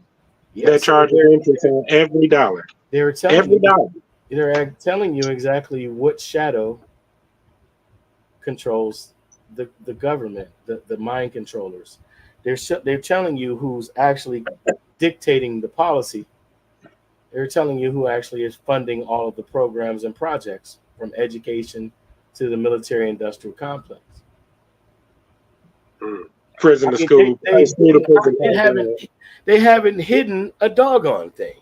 that charges interest on every dollar. They're telling Every dollar. They're telling you exactly what shadow controls the government, the mind controllers. They're telling you who's actually dictating the policy. They're telling you who actually is funding all of the programs and projects, from education to the military industrial complex. Prison to school. They haven't hidden a doggone thing.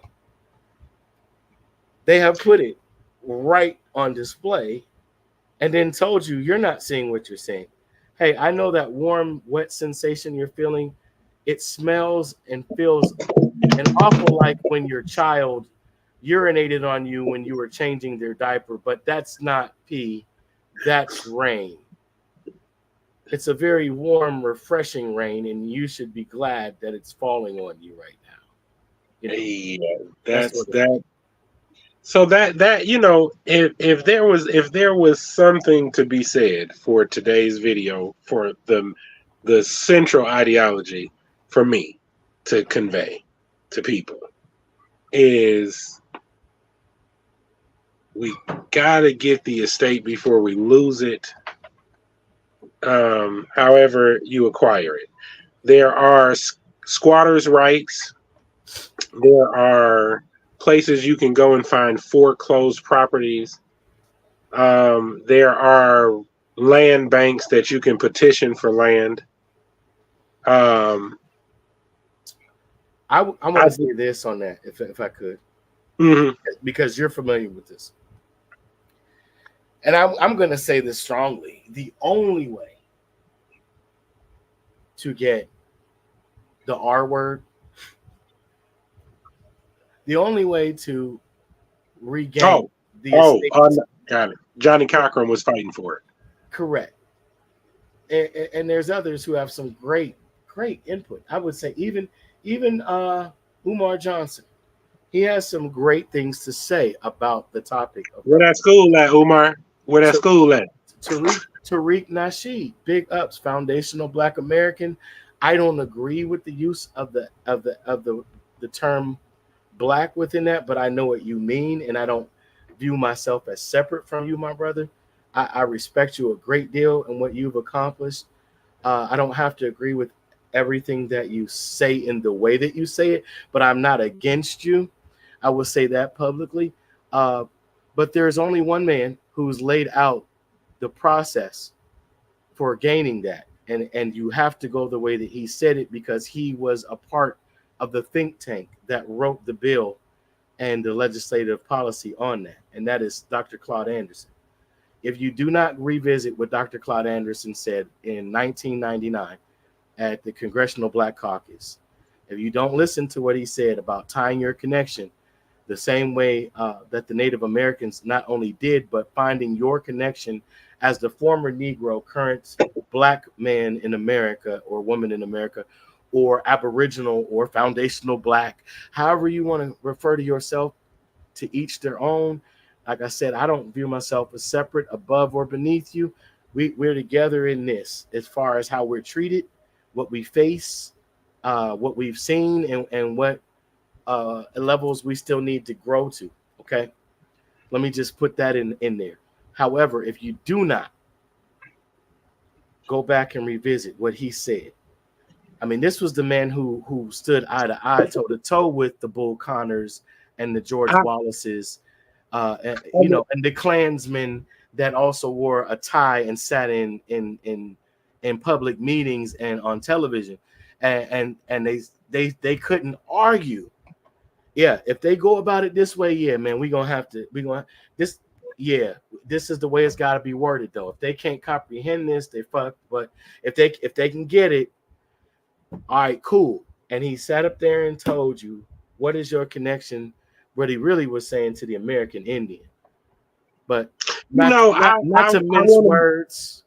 They have put it right on display and then told you you're not seeing what you're seeing. Hey, I know that warm, wet sensation you're feeling. It smells and feels an awful like when your child urinated on you when you were changing their diaper, but that's not pee, that's rain. It's a very warm, refreshing rain, and you should be glad that it's falling on you right now. That's that. So that if there was something to be said for today's video, for the central ideology for me to convey to people, is we gotta get the estate before we lose it. However you acquire it, there are squatters' rights. There are places you can go and find foreclosed properties. There are land banks that you can petition for land. I want to say this on that, if I could, because you're familiar with this. And I'm going to say this strongly. The only way to get the R word, the only way to regain got it. Johnny Cochran was fighting for it. Correct. And there's others who have some great input. I would say even Umar Johnson, he has some great things to say about the topic. Where that school at, Umar? Where that school at? Tariq Nasheed, big ups, foundational Black American. I don't agree with the use of the term Black within that, but I know what you mean, and I don't view myself as separate from you, my brother. I respect you a great deal and what you've accomplished. I don't have to agree with everything that you say in the way that you say it, but I'm not against you. I will say that publicly. But there's only one man who's laid out the process for gaining that. And you have to go the way that he said it, because he was a part of the think tank that wrote the bill and the legislative policy on that. And that is Dr. Claude Anderson. If you do not revisit what Dr. Claude Anderson said in 1999 at the Congressional Black Caucus, if you don't listen to what he said about tying your connection the same way that the Native Americans not only did, but finding your connection as the former Negro, current Black man in America or woman in America, or Aboriginal or foundational Black, however you want to refer to yourself, to each their own. Like I said, I don't view myself as separate, above or beneath you. We're together in this as far as how we're treated, what we face, what we've seen, and what levels we still need to grow to. Okay, let me just put that in there. However, if you do not go back and revisit what he said, I mean, this was the man who stood eye to eye, toe to toe with the Bull Connors and the George I, Wallaces, I mean, and the Klansmen that also wore a tie and sat in public meetings and on television, and they couldn't argue. Yeah, if they go about it this way, yeah, man, we gonna this. Yeah, this is the way it's got to be worded, though. If they can't comprehend this, they fuck. But if they can get it, all right, cool. And he sat up there and told you what is your connection, what he really was saying to the American Indian. But you not know, not not to mince words.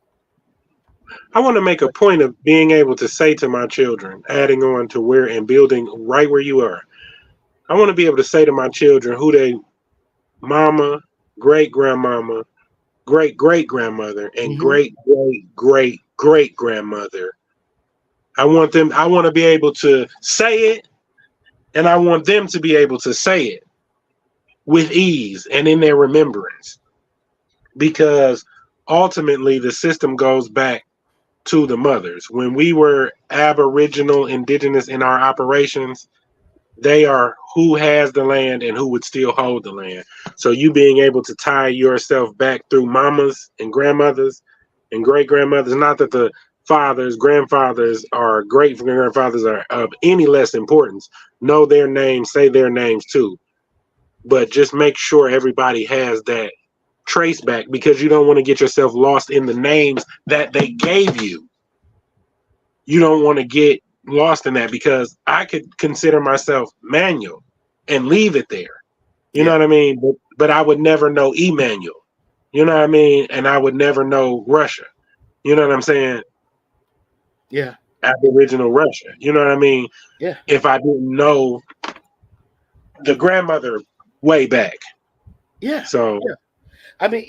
I want to make a point of being able to say to my children, adding on to where and building right where you are. I want to be able to say to my children who they mama, great grandmama, great great grandmother, and Mm-hmm. great great great great grandmother. I want to be able to say it, and I want them to be able to say it with ease and in their remembrance. Because ultimately the system goes back to the mothers. When we were aboriginal, indigenous in our operations, they are who has the land and who would still hold the land. So you being able to tie yourself back through mamas and grandmothers and great grandmothers, not that the fathers, grandfathers, or great grandfathers are of any less importance. Know their names, say their names too. But just make sure everybody has that trace back, because you don't want to get yourself lost in the names that they gave you. You don't want to get lost in that, because I could consider myself Manuel and leave it there. You know Yeah, what I mean? But I would never know Emmanuel. You know what I mean? And I would never know Russia. You know what I'm saying? yeah, Aboriginal Russia. You know what I mean? yeah, If I didn't know the grandmother way back. yeah, So yeah. I mean,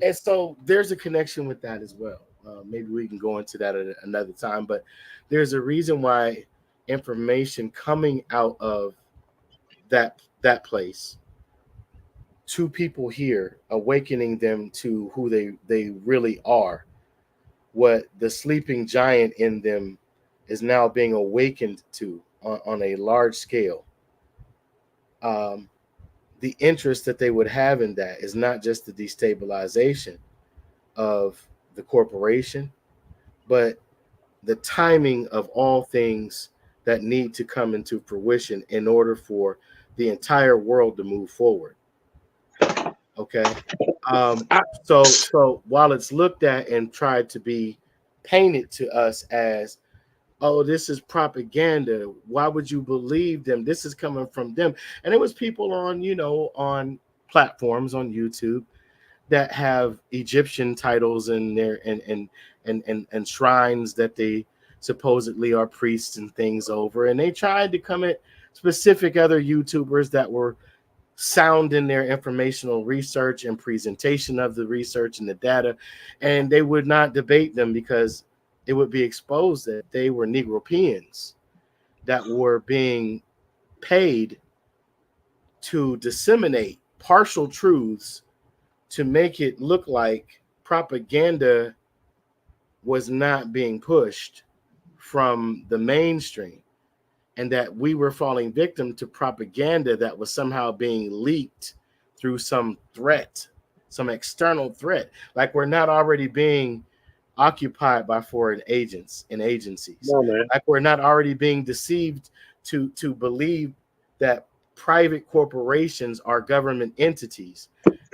and so there's a connection with that as well. Maybe we can go into that at another time, but there's a reason why information coming out of that place to people here, awakening them to who they really are, what the sleeping giant in them is now being awakened to on a large scale. Um, the interest that they would have in that is not just the destabilization of the corporation, but the timing of all things that need to come into fruition in order for the entire world to move forward. Okay. Um, I, so while it's looked at and tried to be painted to us as, oh, this is propaganda. Why would you believe them? This is coming from them. And it was people on platforms on YouTube that have Egyptian titles in their and shrines that they supposedly are priests and things over. And they tried to come at specific other YouTubers that were sound in their informational research and presentation of the research and the data, and they would not debate them because it would be exposed that they were Negropeans that were being paid to disseminate partial truths to make it look like propaganda was not being pushed from the mainstream, and that we were falling victim to propaganda that was somehow being leaked through some threat, some external threat. Like we're not already being occupied by foreign agents and agencies. no man. Like we're not already being deceived to believe that private corporations are government entities,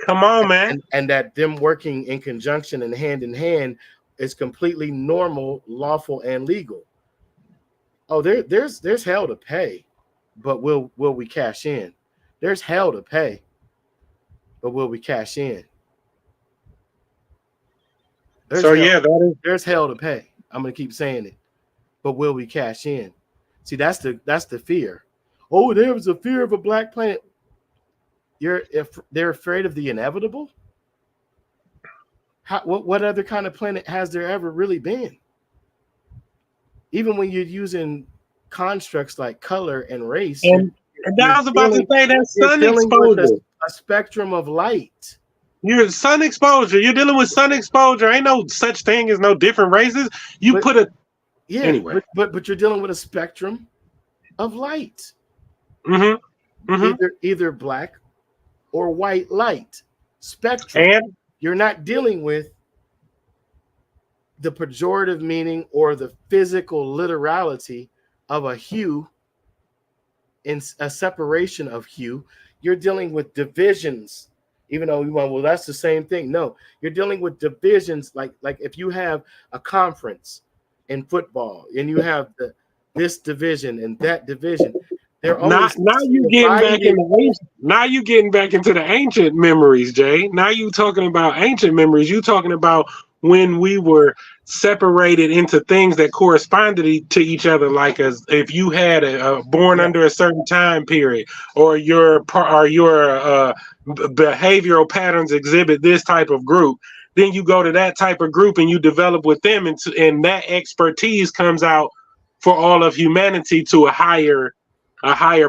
Come on, man. and that them working in conjunction and hand in hand is completely normal, lawful, and legal. Oh, there's hell to pay, but will we cash in? There's hell to pay, but will we cash in? There's So hell. yeah, that is. There's hell to pay. I'm gonna keep saying it, but will we cash in? See, that's the fear. Oh, there was a fear of a black planet. if they're afraid of the inevitable, what other kind of planet has there ever really been? Even when you're using constructs like color and race, And I was about to say that you're sun dealing with exposure. a spectrum of light. You're sun exposure. You're dealing with sun exposure. Ain't no such thing as no different races. Anyway. But you're dealing with a spectrum of light. Mm-hmm. Mm-hmm. Either black or white light spectrum. And you're not dealing with the pejorative meaning or the physical literality of a hue in a separation of hue. You're dealing with divisions, even though you want, well, that's the same thing. No, you're dealing with divisions. Like if you have a conference in football and you have this division and that division, they're now you getting back into the ancient memories, Jay. Now you talking about ancient memories. You talking about when we were separated into things that corresponded to each other, like as if you had a born under a certain time period, or your behavioral patterns exhibit this type of group. Then you go to that type of group and you develop with them, and that expertise comes out for all of humanity to a higher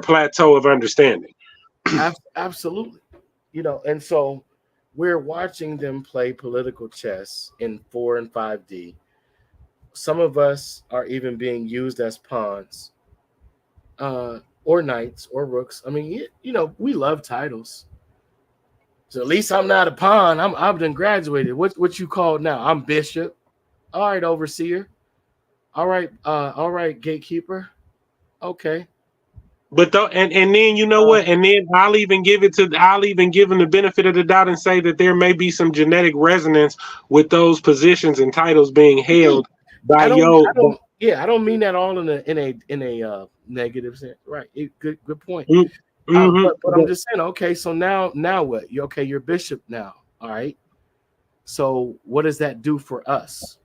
plateau of understanding. Absolutely. And so we're watching them play political chess in 4 and 5D. Some of us are even being used as pawns, or knights or rooks. I mean, we love titles. So at least I'm not a pawn. I've done graduated. What you called now? I'm bishop. All right, overseer. All right, gatekeeper. Okay. But and then you know what? And then I'll even give them the benefit of the doubt and say that there may be some genetic resonance with those positions and titles being held by I don't mean that all in a negative sense. Right. Good point. Mm-hmm. But I'm just saying, okay, so now what? You're bishop now. All right. So what does that do for us?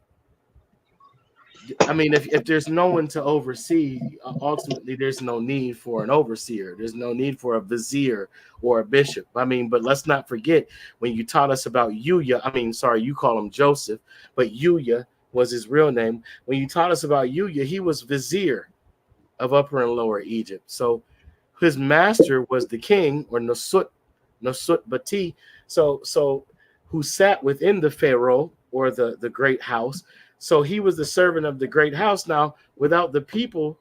I mean, if there's no one to oversee, ultimately there's no need for an overseer. There's no need for a vizier or a bishop. I mean, but let's not forget when you taught us about Yuya. I mean, sorry, you call him Joseph, but Yuya was his real name. When you taught us about Yuya, he was vizier of Upper and Lower Egypt. So his master was the king, or Nusut Bati. So who sat within the pharaoh or the great house. So he was the servant of the great house. Now, without the people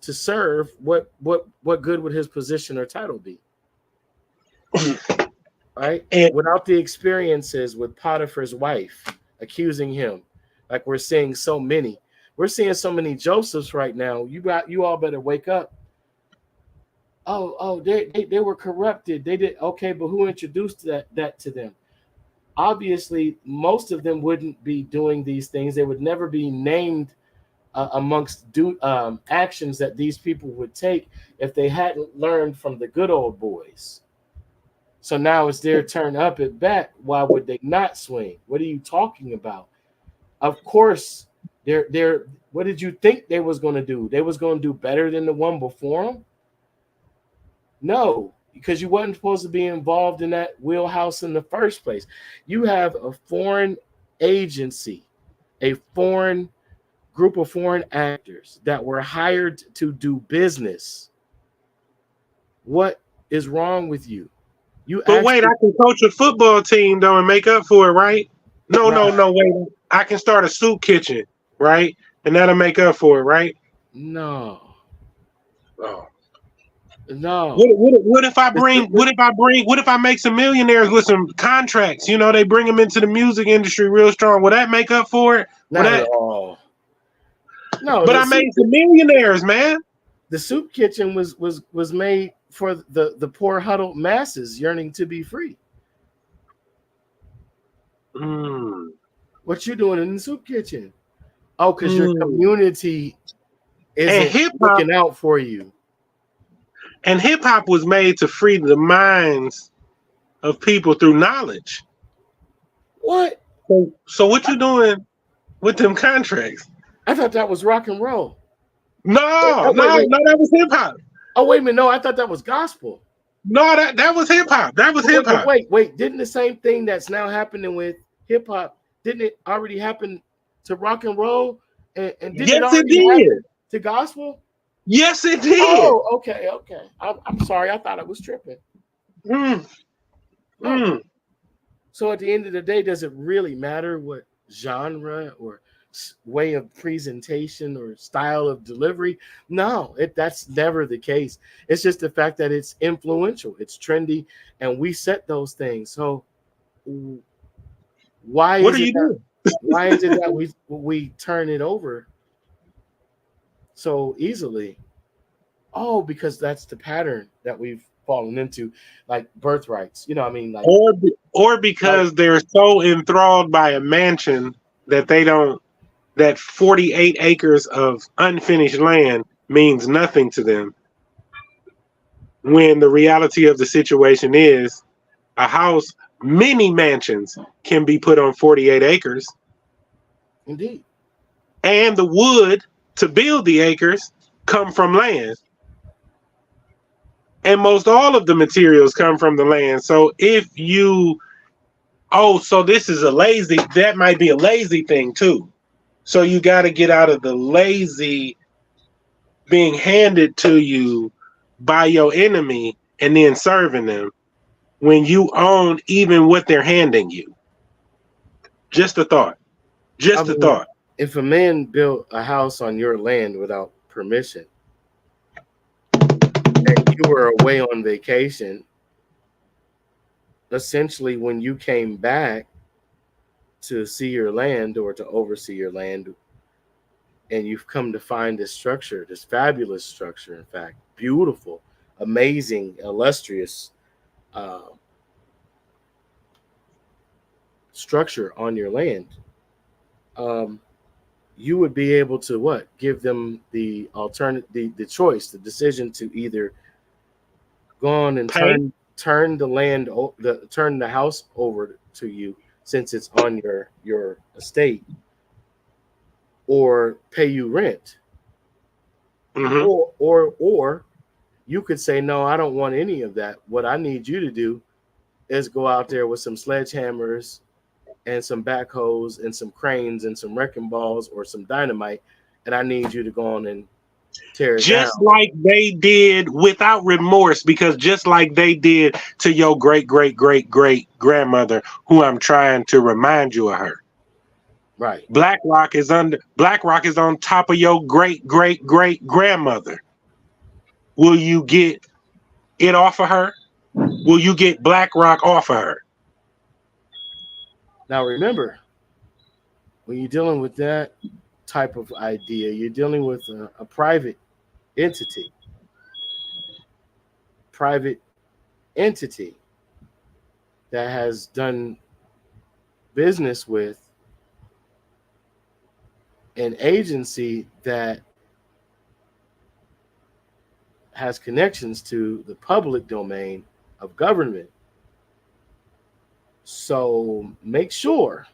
to serve, what good would his position or title be? Right? And without the experiences with Potiphar's wife accusing him, like we're seeing so many. We're seeing so many Josephs right now. You all better wake up. Oh, they were corrupted. They did okay, but who introduced that to them? Obviously, most of them wouldn't be doing these things. They would never be named amongst actions that these people would take if they hadn't learned from the good old boys. So now it's their turn up at bat. Why would they not swing? What are you talking about? Of course, they're. What did you think they was going to do? They was going to do better than the one before them? No. Because you wasn't supposed to be involved in that wheelhouse in the first place. You have a foreign agency, a foreign group of foreign actors that were hired to do business. What is wrong with you? Wait, I can coach a football team though and make up for it, right? No, wait. I can start a soup kitchen, right? And that'll make up for it, right? No. Oh. No. What if I make some millionaires with some contracts? They bring them into the music industry real strong. Will that make up for it? Not at all. No, but I made some millionaires, man. The soup kitchen was made for the poor huddled masses yearning to be free. What you doing in the soup kitchen? Oh, because your community isn't looking out for you. And hip hop was made to free the minds of people through knowledge. What? So what you doing with them contracts? I thought that was rock and roll. No, that was hip hop. Oh, wait a minute. No, I thought that was gospel. No, that was hip hop. That was hip hop. Wait. Didn't the same thing that's now happening with hip hop, didn't it already happen to rock and roll? And didn't it Yes, it already did. happen to gospel? Yes, it did. Oh, okay. I'm sorry. I thought I was tripping. Mm. Mm. So at the end of the day, does it really matter what genre or way of presentation or style of delivery? No, that's never the case. It's just the fact that it's influential, it's trendy, and we set those things. So why What is are it you that doing? we turn it over so easily? Oh, because that's the pattern that we've fallen into, like birthrights. You know, what I mean, like Or because they're so enthralled by a mansion that they don't, that 48 acres of unfinished land means nothing to them, when the reality of the situation is a house, many mansions can be put on 48 acres, indeed. and the wood to build the acres come from land, and most all of the materials come from the land. So if you, so this is a lazy, that might be a lazy thing too. So you got to get out of the lazy being handed to you by your enemy and then serving them when you own even what they're handing you. Just a thought. I Just a mean, thought. if a man built a house on your land without permission and you were away on vacation, essentially when you came back to see your land or to oversee your land, and you've come to find this structure, this fabulous structure, in fact, beautiful, amazing, illustrious uh, structure on your land, um, you would be able to what? Give them the alternate, the choice, the decision to either go on and Pay. turn the land, turn the house over to you since it's on your estate, or pay you rent, Mm-hmm. or you could say, no, I don't want any of that. What I need you to do is go out there with some sledgehammers and some backhoes and some cranes and some wrecking balls or some dynamite, and I need you to go on and tear it down. Just like they did without remorse, because just like they did to your great, great, great, great grandmother, who I'm trying to remind you of her. Right. Black Rock is on top of your great, great, great grandmother. Will you get it off of her? Will you get Black Rock off of her? Now remember, when you're dealing with that type of idea, you're dealing with a private entity, private entity that has done business with an agency that has connections to the public domain of government. So make sure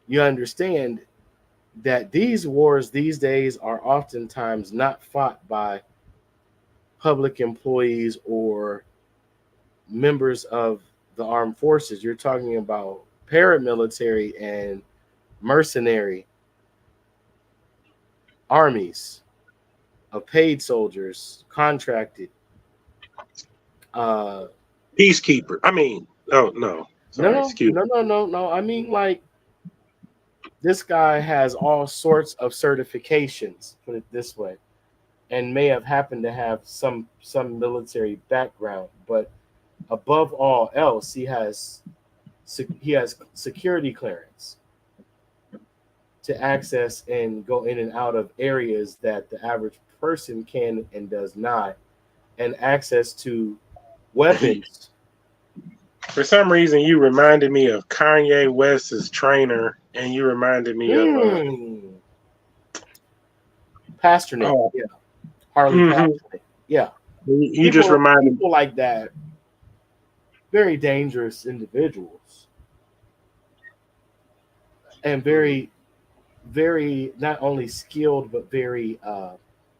you understand that these wars these days are oftentimes not fought by public employees or members of the armed forces. You're talking about paramilitary and mercenary armies of paid soldiers, contracted. Uh, Peacekeeper. I mean, oh no. Sorry, excuse me. no. I mean, like, this guy has all sorts of certifications, put it this way, and may have happened to have some military background, but above all else, he has security clearance to access and go in and out of areas that the average person can and does not, and access to weapons. For some reason, you reminded me of Kanye West's trainer, and you reminded me of Pasternak, oh, yeah, Harley mm-hmm. Pasternak, yeah. You just reminded me. People like that, very dangerous individuals, and very, very not only skilled but very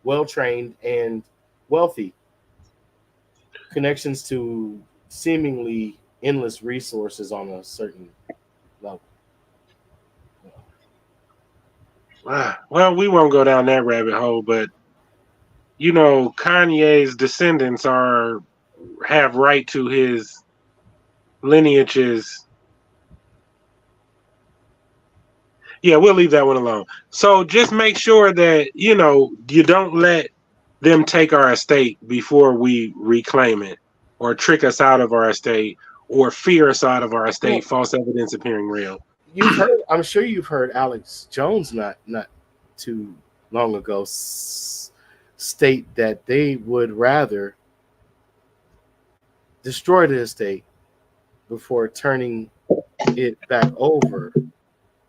well trained and wealthy. connections to seemingly endless resources on a certain level. Well, we won't go down that rabbit hole, but you know, Kanye's descendants have right to his lineages. Yeah, we'll leave that one alone. So just make sure that, you know, you don't let them take our estate before we reclaim it, or trick us out of our estate, or fear us out of our estate, Well, false evidence appearing real. you've heard. I'm sure you've heard Alex Jones not too long ago state that they would rather destroy the estate before turning it back over.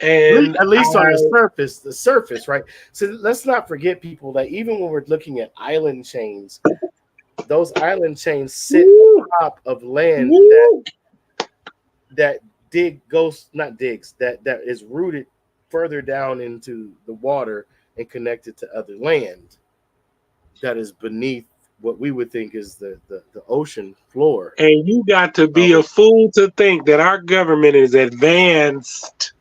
And At least on the surface, right? So let's not forget, people, that even when we're looking at island chains, those island chains sit on top of land that is rooted further down into the water and connected to other land that is beneath what we would think is the ocean floor. And you got to be a fool to think that our government is advanced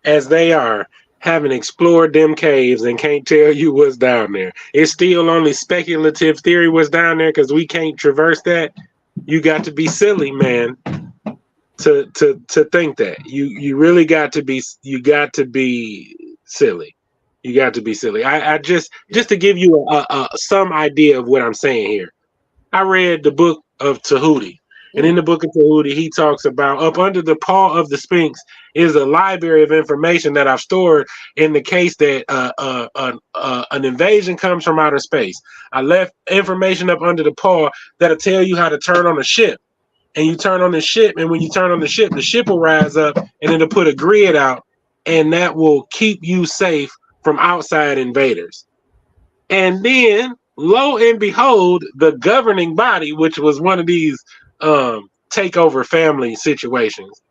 as they are, having explored them caves and can't tell you what's down there. It's still only speculative theory what's down there because we can't traverse that. You got to be silly, man, to think that. You really got to be silly. You got to be silly. I just to give you some idea of what I'm saying here. I read the book of Tahuti. And in the book of Tahuti, he talks about up under the paw of the Sphinx is a library of information that I've stored in the case that an invasion comes from outer space. I left information up under the paw that'll tell you how to turn on a ship. And you turn on the ship, and when you turn on the ship will rise up and it'll put a grid out, and that will keep you safe from outside invaders. And then, lo and behold, the governing body, which was one of these takeover family situations,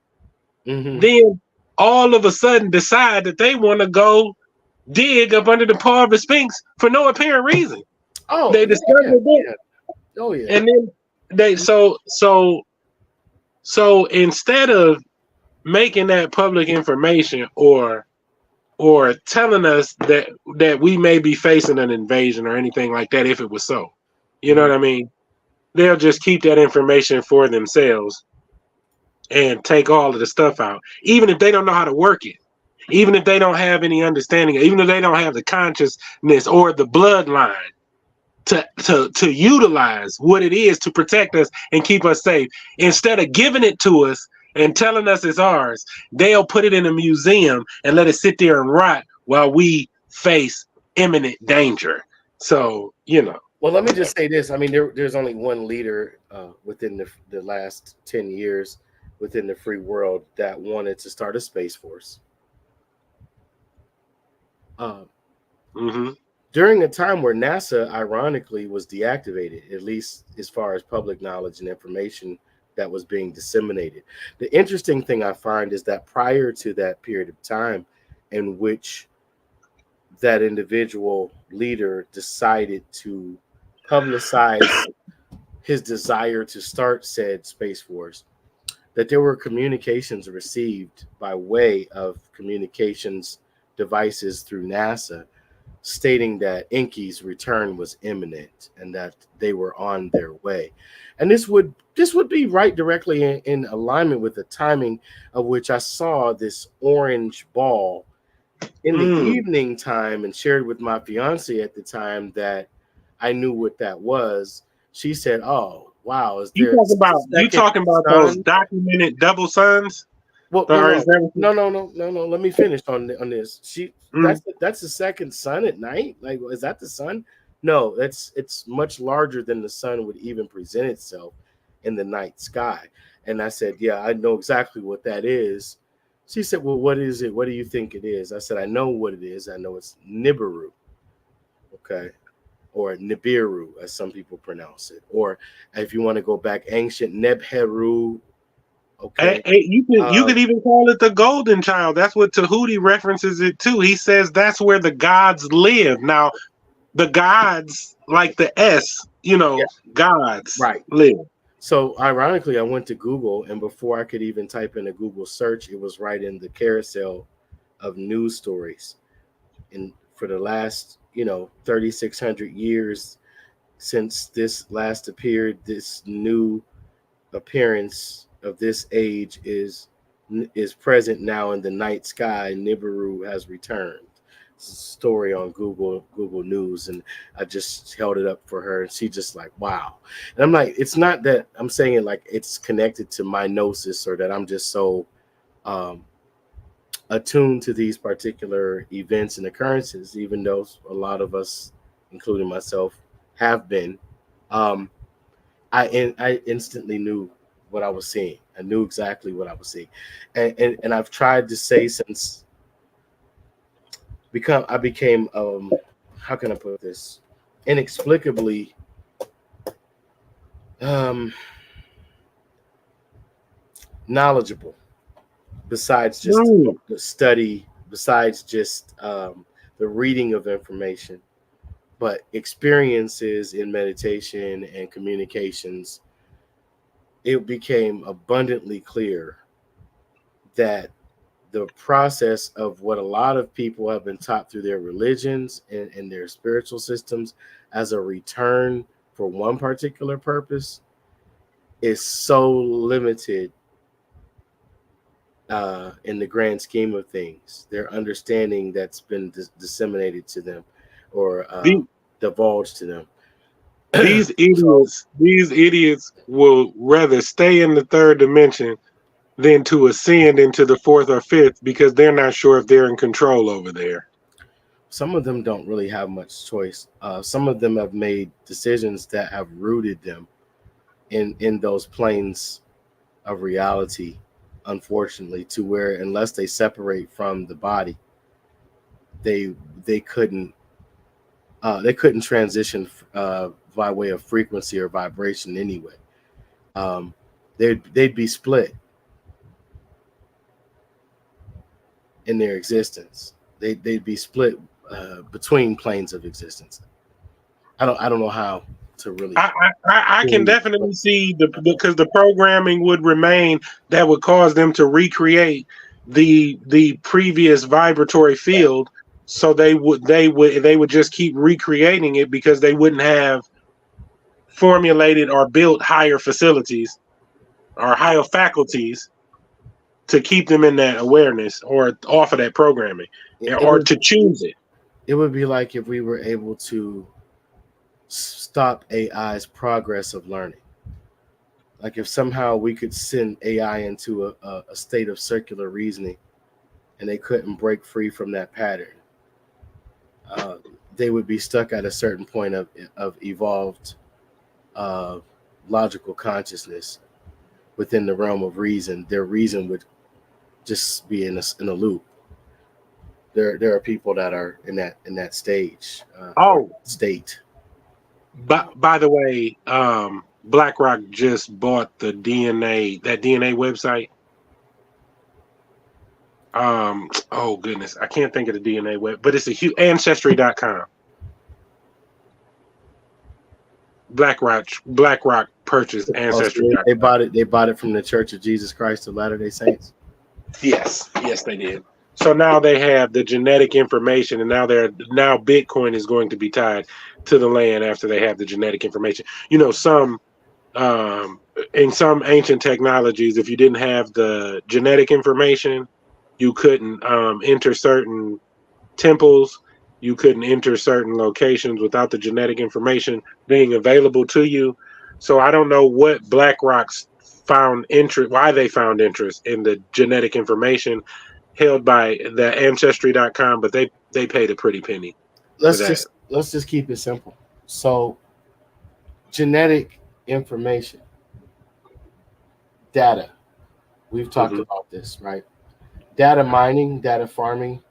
then all of a sudden decide that they want to go dig up under the paw of the Sphinx for no apparent reason. They discovered that. Oh yeah. And then they so instead of making that public information or telling us that we may be facing an invasion or anything like that, if it was so, you know what I mean? They'll just keep that information for themselves and take all of the stuff out, even if they don't know how to work it, even if they don't have any understanding, even if they don't have the consciousness or the bloodline to utilize what it is to protect us and keep us safe. Instead of giving it to us and telling us it's ours, they'll put it in a museum and let it sit there and rot while we face imminent danger. So, you know. Well, let me just say this. I mean, there's only one leader within the last 10 years within the free world that wanted to start a space force. During a time where NASA, ironically, was deactivated, at least as far as public knowledge and information that was being disseminated. The interesting thing I find is that prior to that period of time in which that individual leader decided to publicize his desire to start said space force, that there were communications received by way of communications devices through NASA stating that Enki's return was imminent and that they were on their way. And this would be right directly in alignment with the timing of which I saw this orange ball in the evening time and shared with my fiance at the time that I knew what that was. She said, "Oh, wow, is there you talking about those documented double suns?" Well, no. Let me finish on this. That's the second sun at night. Like, is that the sun? No, it's much larger than the sun would even present itself in the night sky. And I said, yeah, I know exactly what that is. She said, well, what is it? What do you think it is? I said, I know what it is. I know it's Nibiru. Okay. Or Nibiru, as some people pronounce it. Or if you want to go back, ancient Nebheru. Okay. You could even call it the golden child. That's what Tahuti references it to. He says that's where the gods live. Now, the gods, like the S, gods Right. live. So ironically, I went to Google, and before I could even type in a Google search, it was right in the carousel of news stories. And for the last, 3,600 years since this last appeared, this new appearance of this age is present now in the night sky. Nibiru has returned. It's a story on Google News, and I just held it up for her, and she just like, wow. And I'm like, it's not that I'm saying it like it's connected to my gnosis or that I'm just so um, attuned to these particular events and occurrences, even though a lot of us, including myself, have been. Um, I instantly knew what I was seeing. I knew exactly what I was seeing, and I've tried to say since I became how can I put this, inexplicably um knowledgeable. Besides just Mm. the study, besides just the reading of information, but experiences in meditation and communications, it became abundantly clear that the process of what a lot of people have been taught through their religions and their spiritual systems as a return for one particular purpose is so limited in the grand scheme of things. Their understanding that's been disseminated to them or The, divulged to them. these So idiots will rather stay in the third dimension than to ascend into the fourth or fifth because they're not sure if they're in control over there. some of them don't really have much choice. Some of them have made decisions that have rooted them in those planes of reality, unfortunately, to where unless they separate from the body, they they couldn't they couldn't transition by way of frequency or vibration anyway. Um, they'd be split in their existence. They'd be split between planes of existence. I don't know how to really. I can definitely see because the programming would remain that would cause them to recreate the previous vibratory field, so they would just keep recreating it because they wouldn't have formulated or built higher facilities or higher faculties to keep them in that awareness or off of that programming It or would to choose it. it would be like if we were able to stop AI's progress of learning. Like if somehow we could send AI into a state of circular reasoning and they couldn't break free from that pattern, uh, they would be stuck at a certain point of evolved uh, logical consciousness within the realm of reason. Their reason would just be in a loop. There are people that are in that stage or Oh, state. by the way, BlackRock just bought that DNA website. Oh goodness, I can't think of the DNA web, but it's a huge ancestry.com. BlackRock purchased Oh, so they ancestry.com. bought it. They bought it from the Church of Jesus Christ of Latter Day Saints. Yes, they did. So now they have the genetic information, and now Bitcoin is going to be tied to the land after they have the genetic information. Some um, in some ancient technologies, if you didn't have the genetic information, you couldn't enter certain temples. You couldn't enter certain locations without the genetic information being available to you. So I don't know what BlackRock's found interest, why they found interest in the genetic information held by the ancestry.com, but they paid a pretty penny for that. Let's just keep it simple. So genetic information, data. We've talked Hmm. about this, right? Data mining, data farming.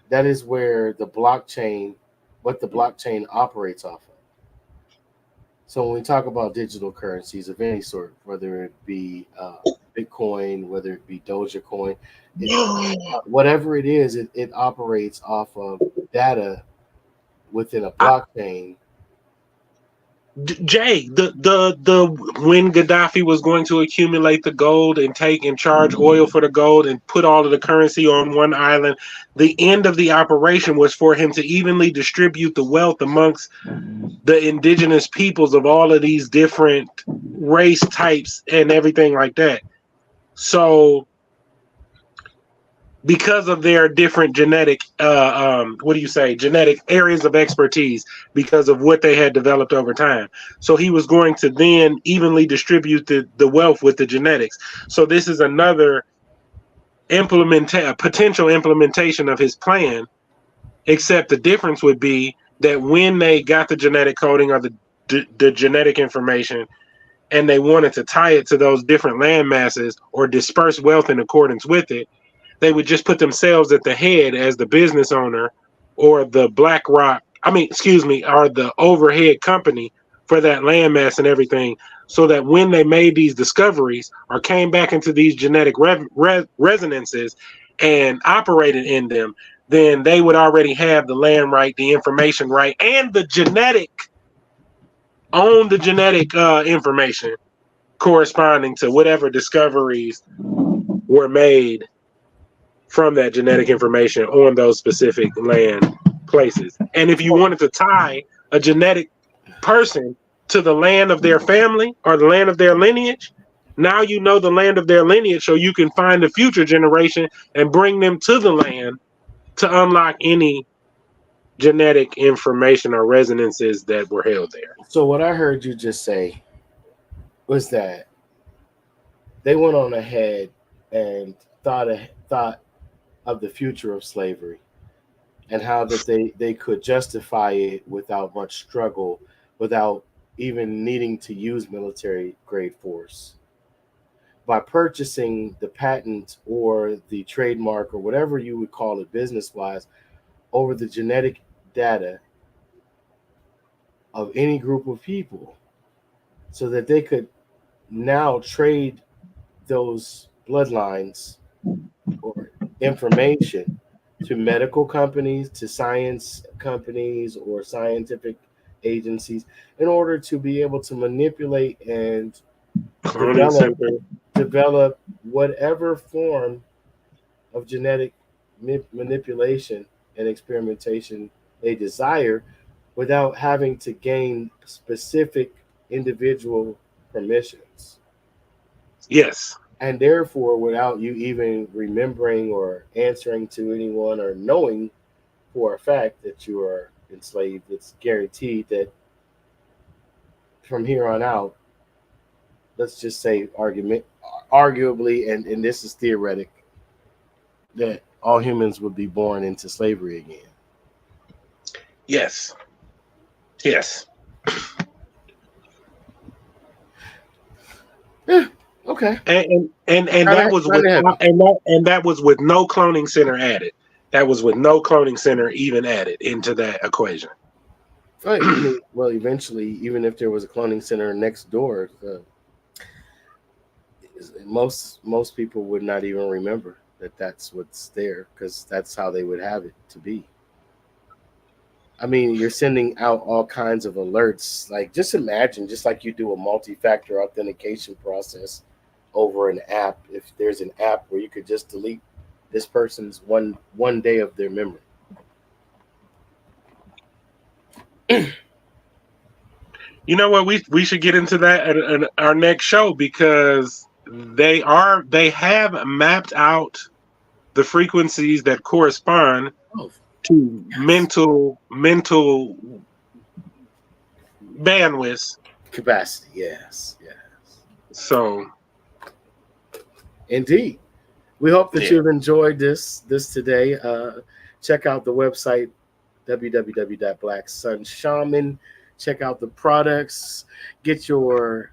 That is where what the blockchain operates off of. So when we talk about digital currencies of any sort, whether it be Bitcoin, whether it be Dogecoin, it, whatever it is, it operates off of data within a blockchain. Jay, the when Gaddafi was going to accumulate the gold and take and charge oil for the gold and put all of the currency on one island, the end of the operation was for him to evenly distribute the wealth amongst the indigenous peoples of all of these different race types and everything like that. So because of their different genetic genetic areas of expertise, because of what they had developed over time, so he was going to then evenly distribute the wealth with the genetics. So this is another potential implementation of his plan, except the difference would be that when they got the genetic coding or the genetic information and they wanted to tie it to those different land masses or disperse wealth in accordance with it, they would just put themselves at the head as the business owner or the or the overhead company for that landmass and everything, so that when they made these discoveries or came back into these genetic resonances and operated in them, then they would already have the land right, the information right, and the genetic information corresponding to whatever discoveries were made from that genetic information on those specific land places. And if you wanted to tie a genetic person to the land of their family or the land of their lineage, now you know the land of their lineage, so you can find the future generation and bring them to the land to unlock any genetic information or resonances that were held there. So what I heard you just say was that they went on ahead and thought of the future of slavery and how that they could justify it without much struggle, without even needing to use military grade force, by purchasing the patent or the trademark or whatever you would call it business wise over the genetic data of any group of people, so that they could now trade those bloodlines or information to medical companies, to science companies, or scientific agencies in order to be able to manipulate and develop whatever form of genetic manipulation and experimentation they desire without having to gain specific individual permissions. Yes. And therefore, without you even remembering or answering to anyone or knowing for a fact that you are enslaved, it's guaranteed that from here on out, let's just say arguably, and this is theoretic, that all humans would be born into slavery again. Yes. Yes. Yeah. Okay. And that was with no cloning center added. That was with no cloning center even added into that equation. Right. I mean, well, eventually, even if there was a cloning center next door, most people would not even remember that that's what's there, because that's how they would have it to be. I mean, you're sending out all kinds of alerts. Like, just imagine, just like you do a multi-factor authentication process over an app. If there's an app where you could just delete this person's one day of their memory. You know what? We should get into that at our next show, because they have mapped out the frequencies that correspond to mental bandwidth Capacity. Yes. So indeed, we hope that you've enjoyed this today. Check out the website www.blacksunshaman. Check out the products. Get your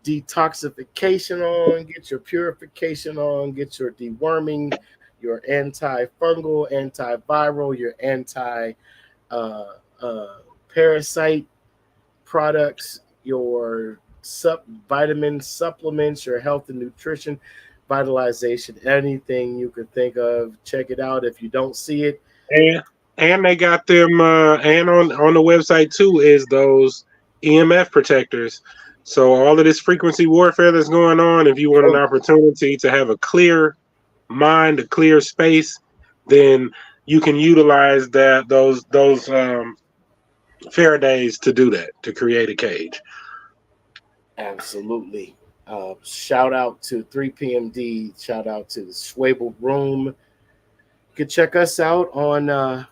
detoxification on. Get your purification on. Get your deworming, your antifungal, antiviral, your anti-parasite products, your vitamin supplements, your health and nutrition, vitalization, anything you could think of. Check it out. If you don't see it, And they got them, and on the website too is those EMF protectors. So all of this frequency warfare that's going on, if you want an opportunity to have a clear mind, a clear space, then you can utilize those Faradays to do that, to create a cage. Absolutely. Shout out to 3PMD. Shout out to the Schwabel Room. You could check us out on,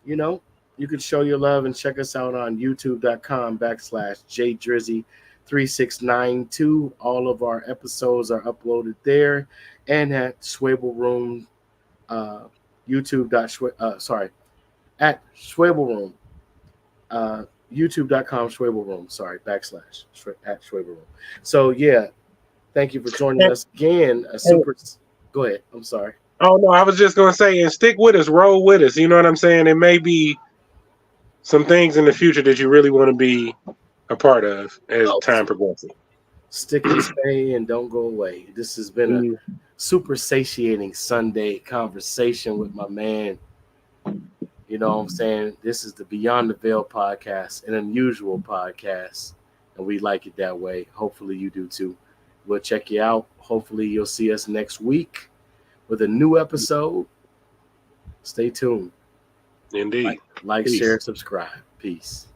you could show your love and check us out on youtube.com/Jay.Drizzy 3692. All of our episodes are uploaded there and at Schwabel Room, YouTube. At Schwabel Room. YouTube.com Schwabel Room. Sorry, / at Schwabel Room. So yeah, thank you for joining us again. Go ahead. I'm sorry. Oh no, I was just gonna say, and stick with us, roll with us. You know what I'm saying? It may be some things in the future that you really want to be a part of as time progresses. Stick and stay and don't go away. This has been a super satiating Sunday conversation with my man. You know what I'm saying? This is the Beyond the Veil podcast, an unusual podcast, and we like it that way. Hopefully you do too. We'll check you out. Hopefully you'll see us next week with a new episode. Stay tuned. Indeed. Like, share, subscribe. Peace.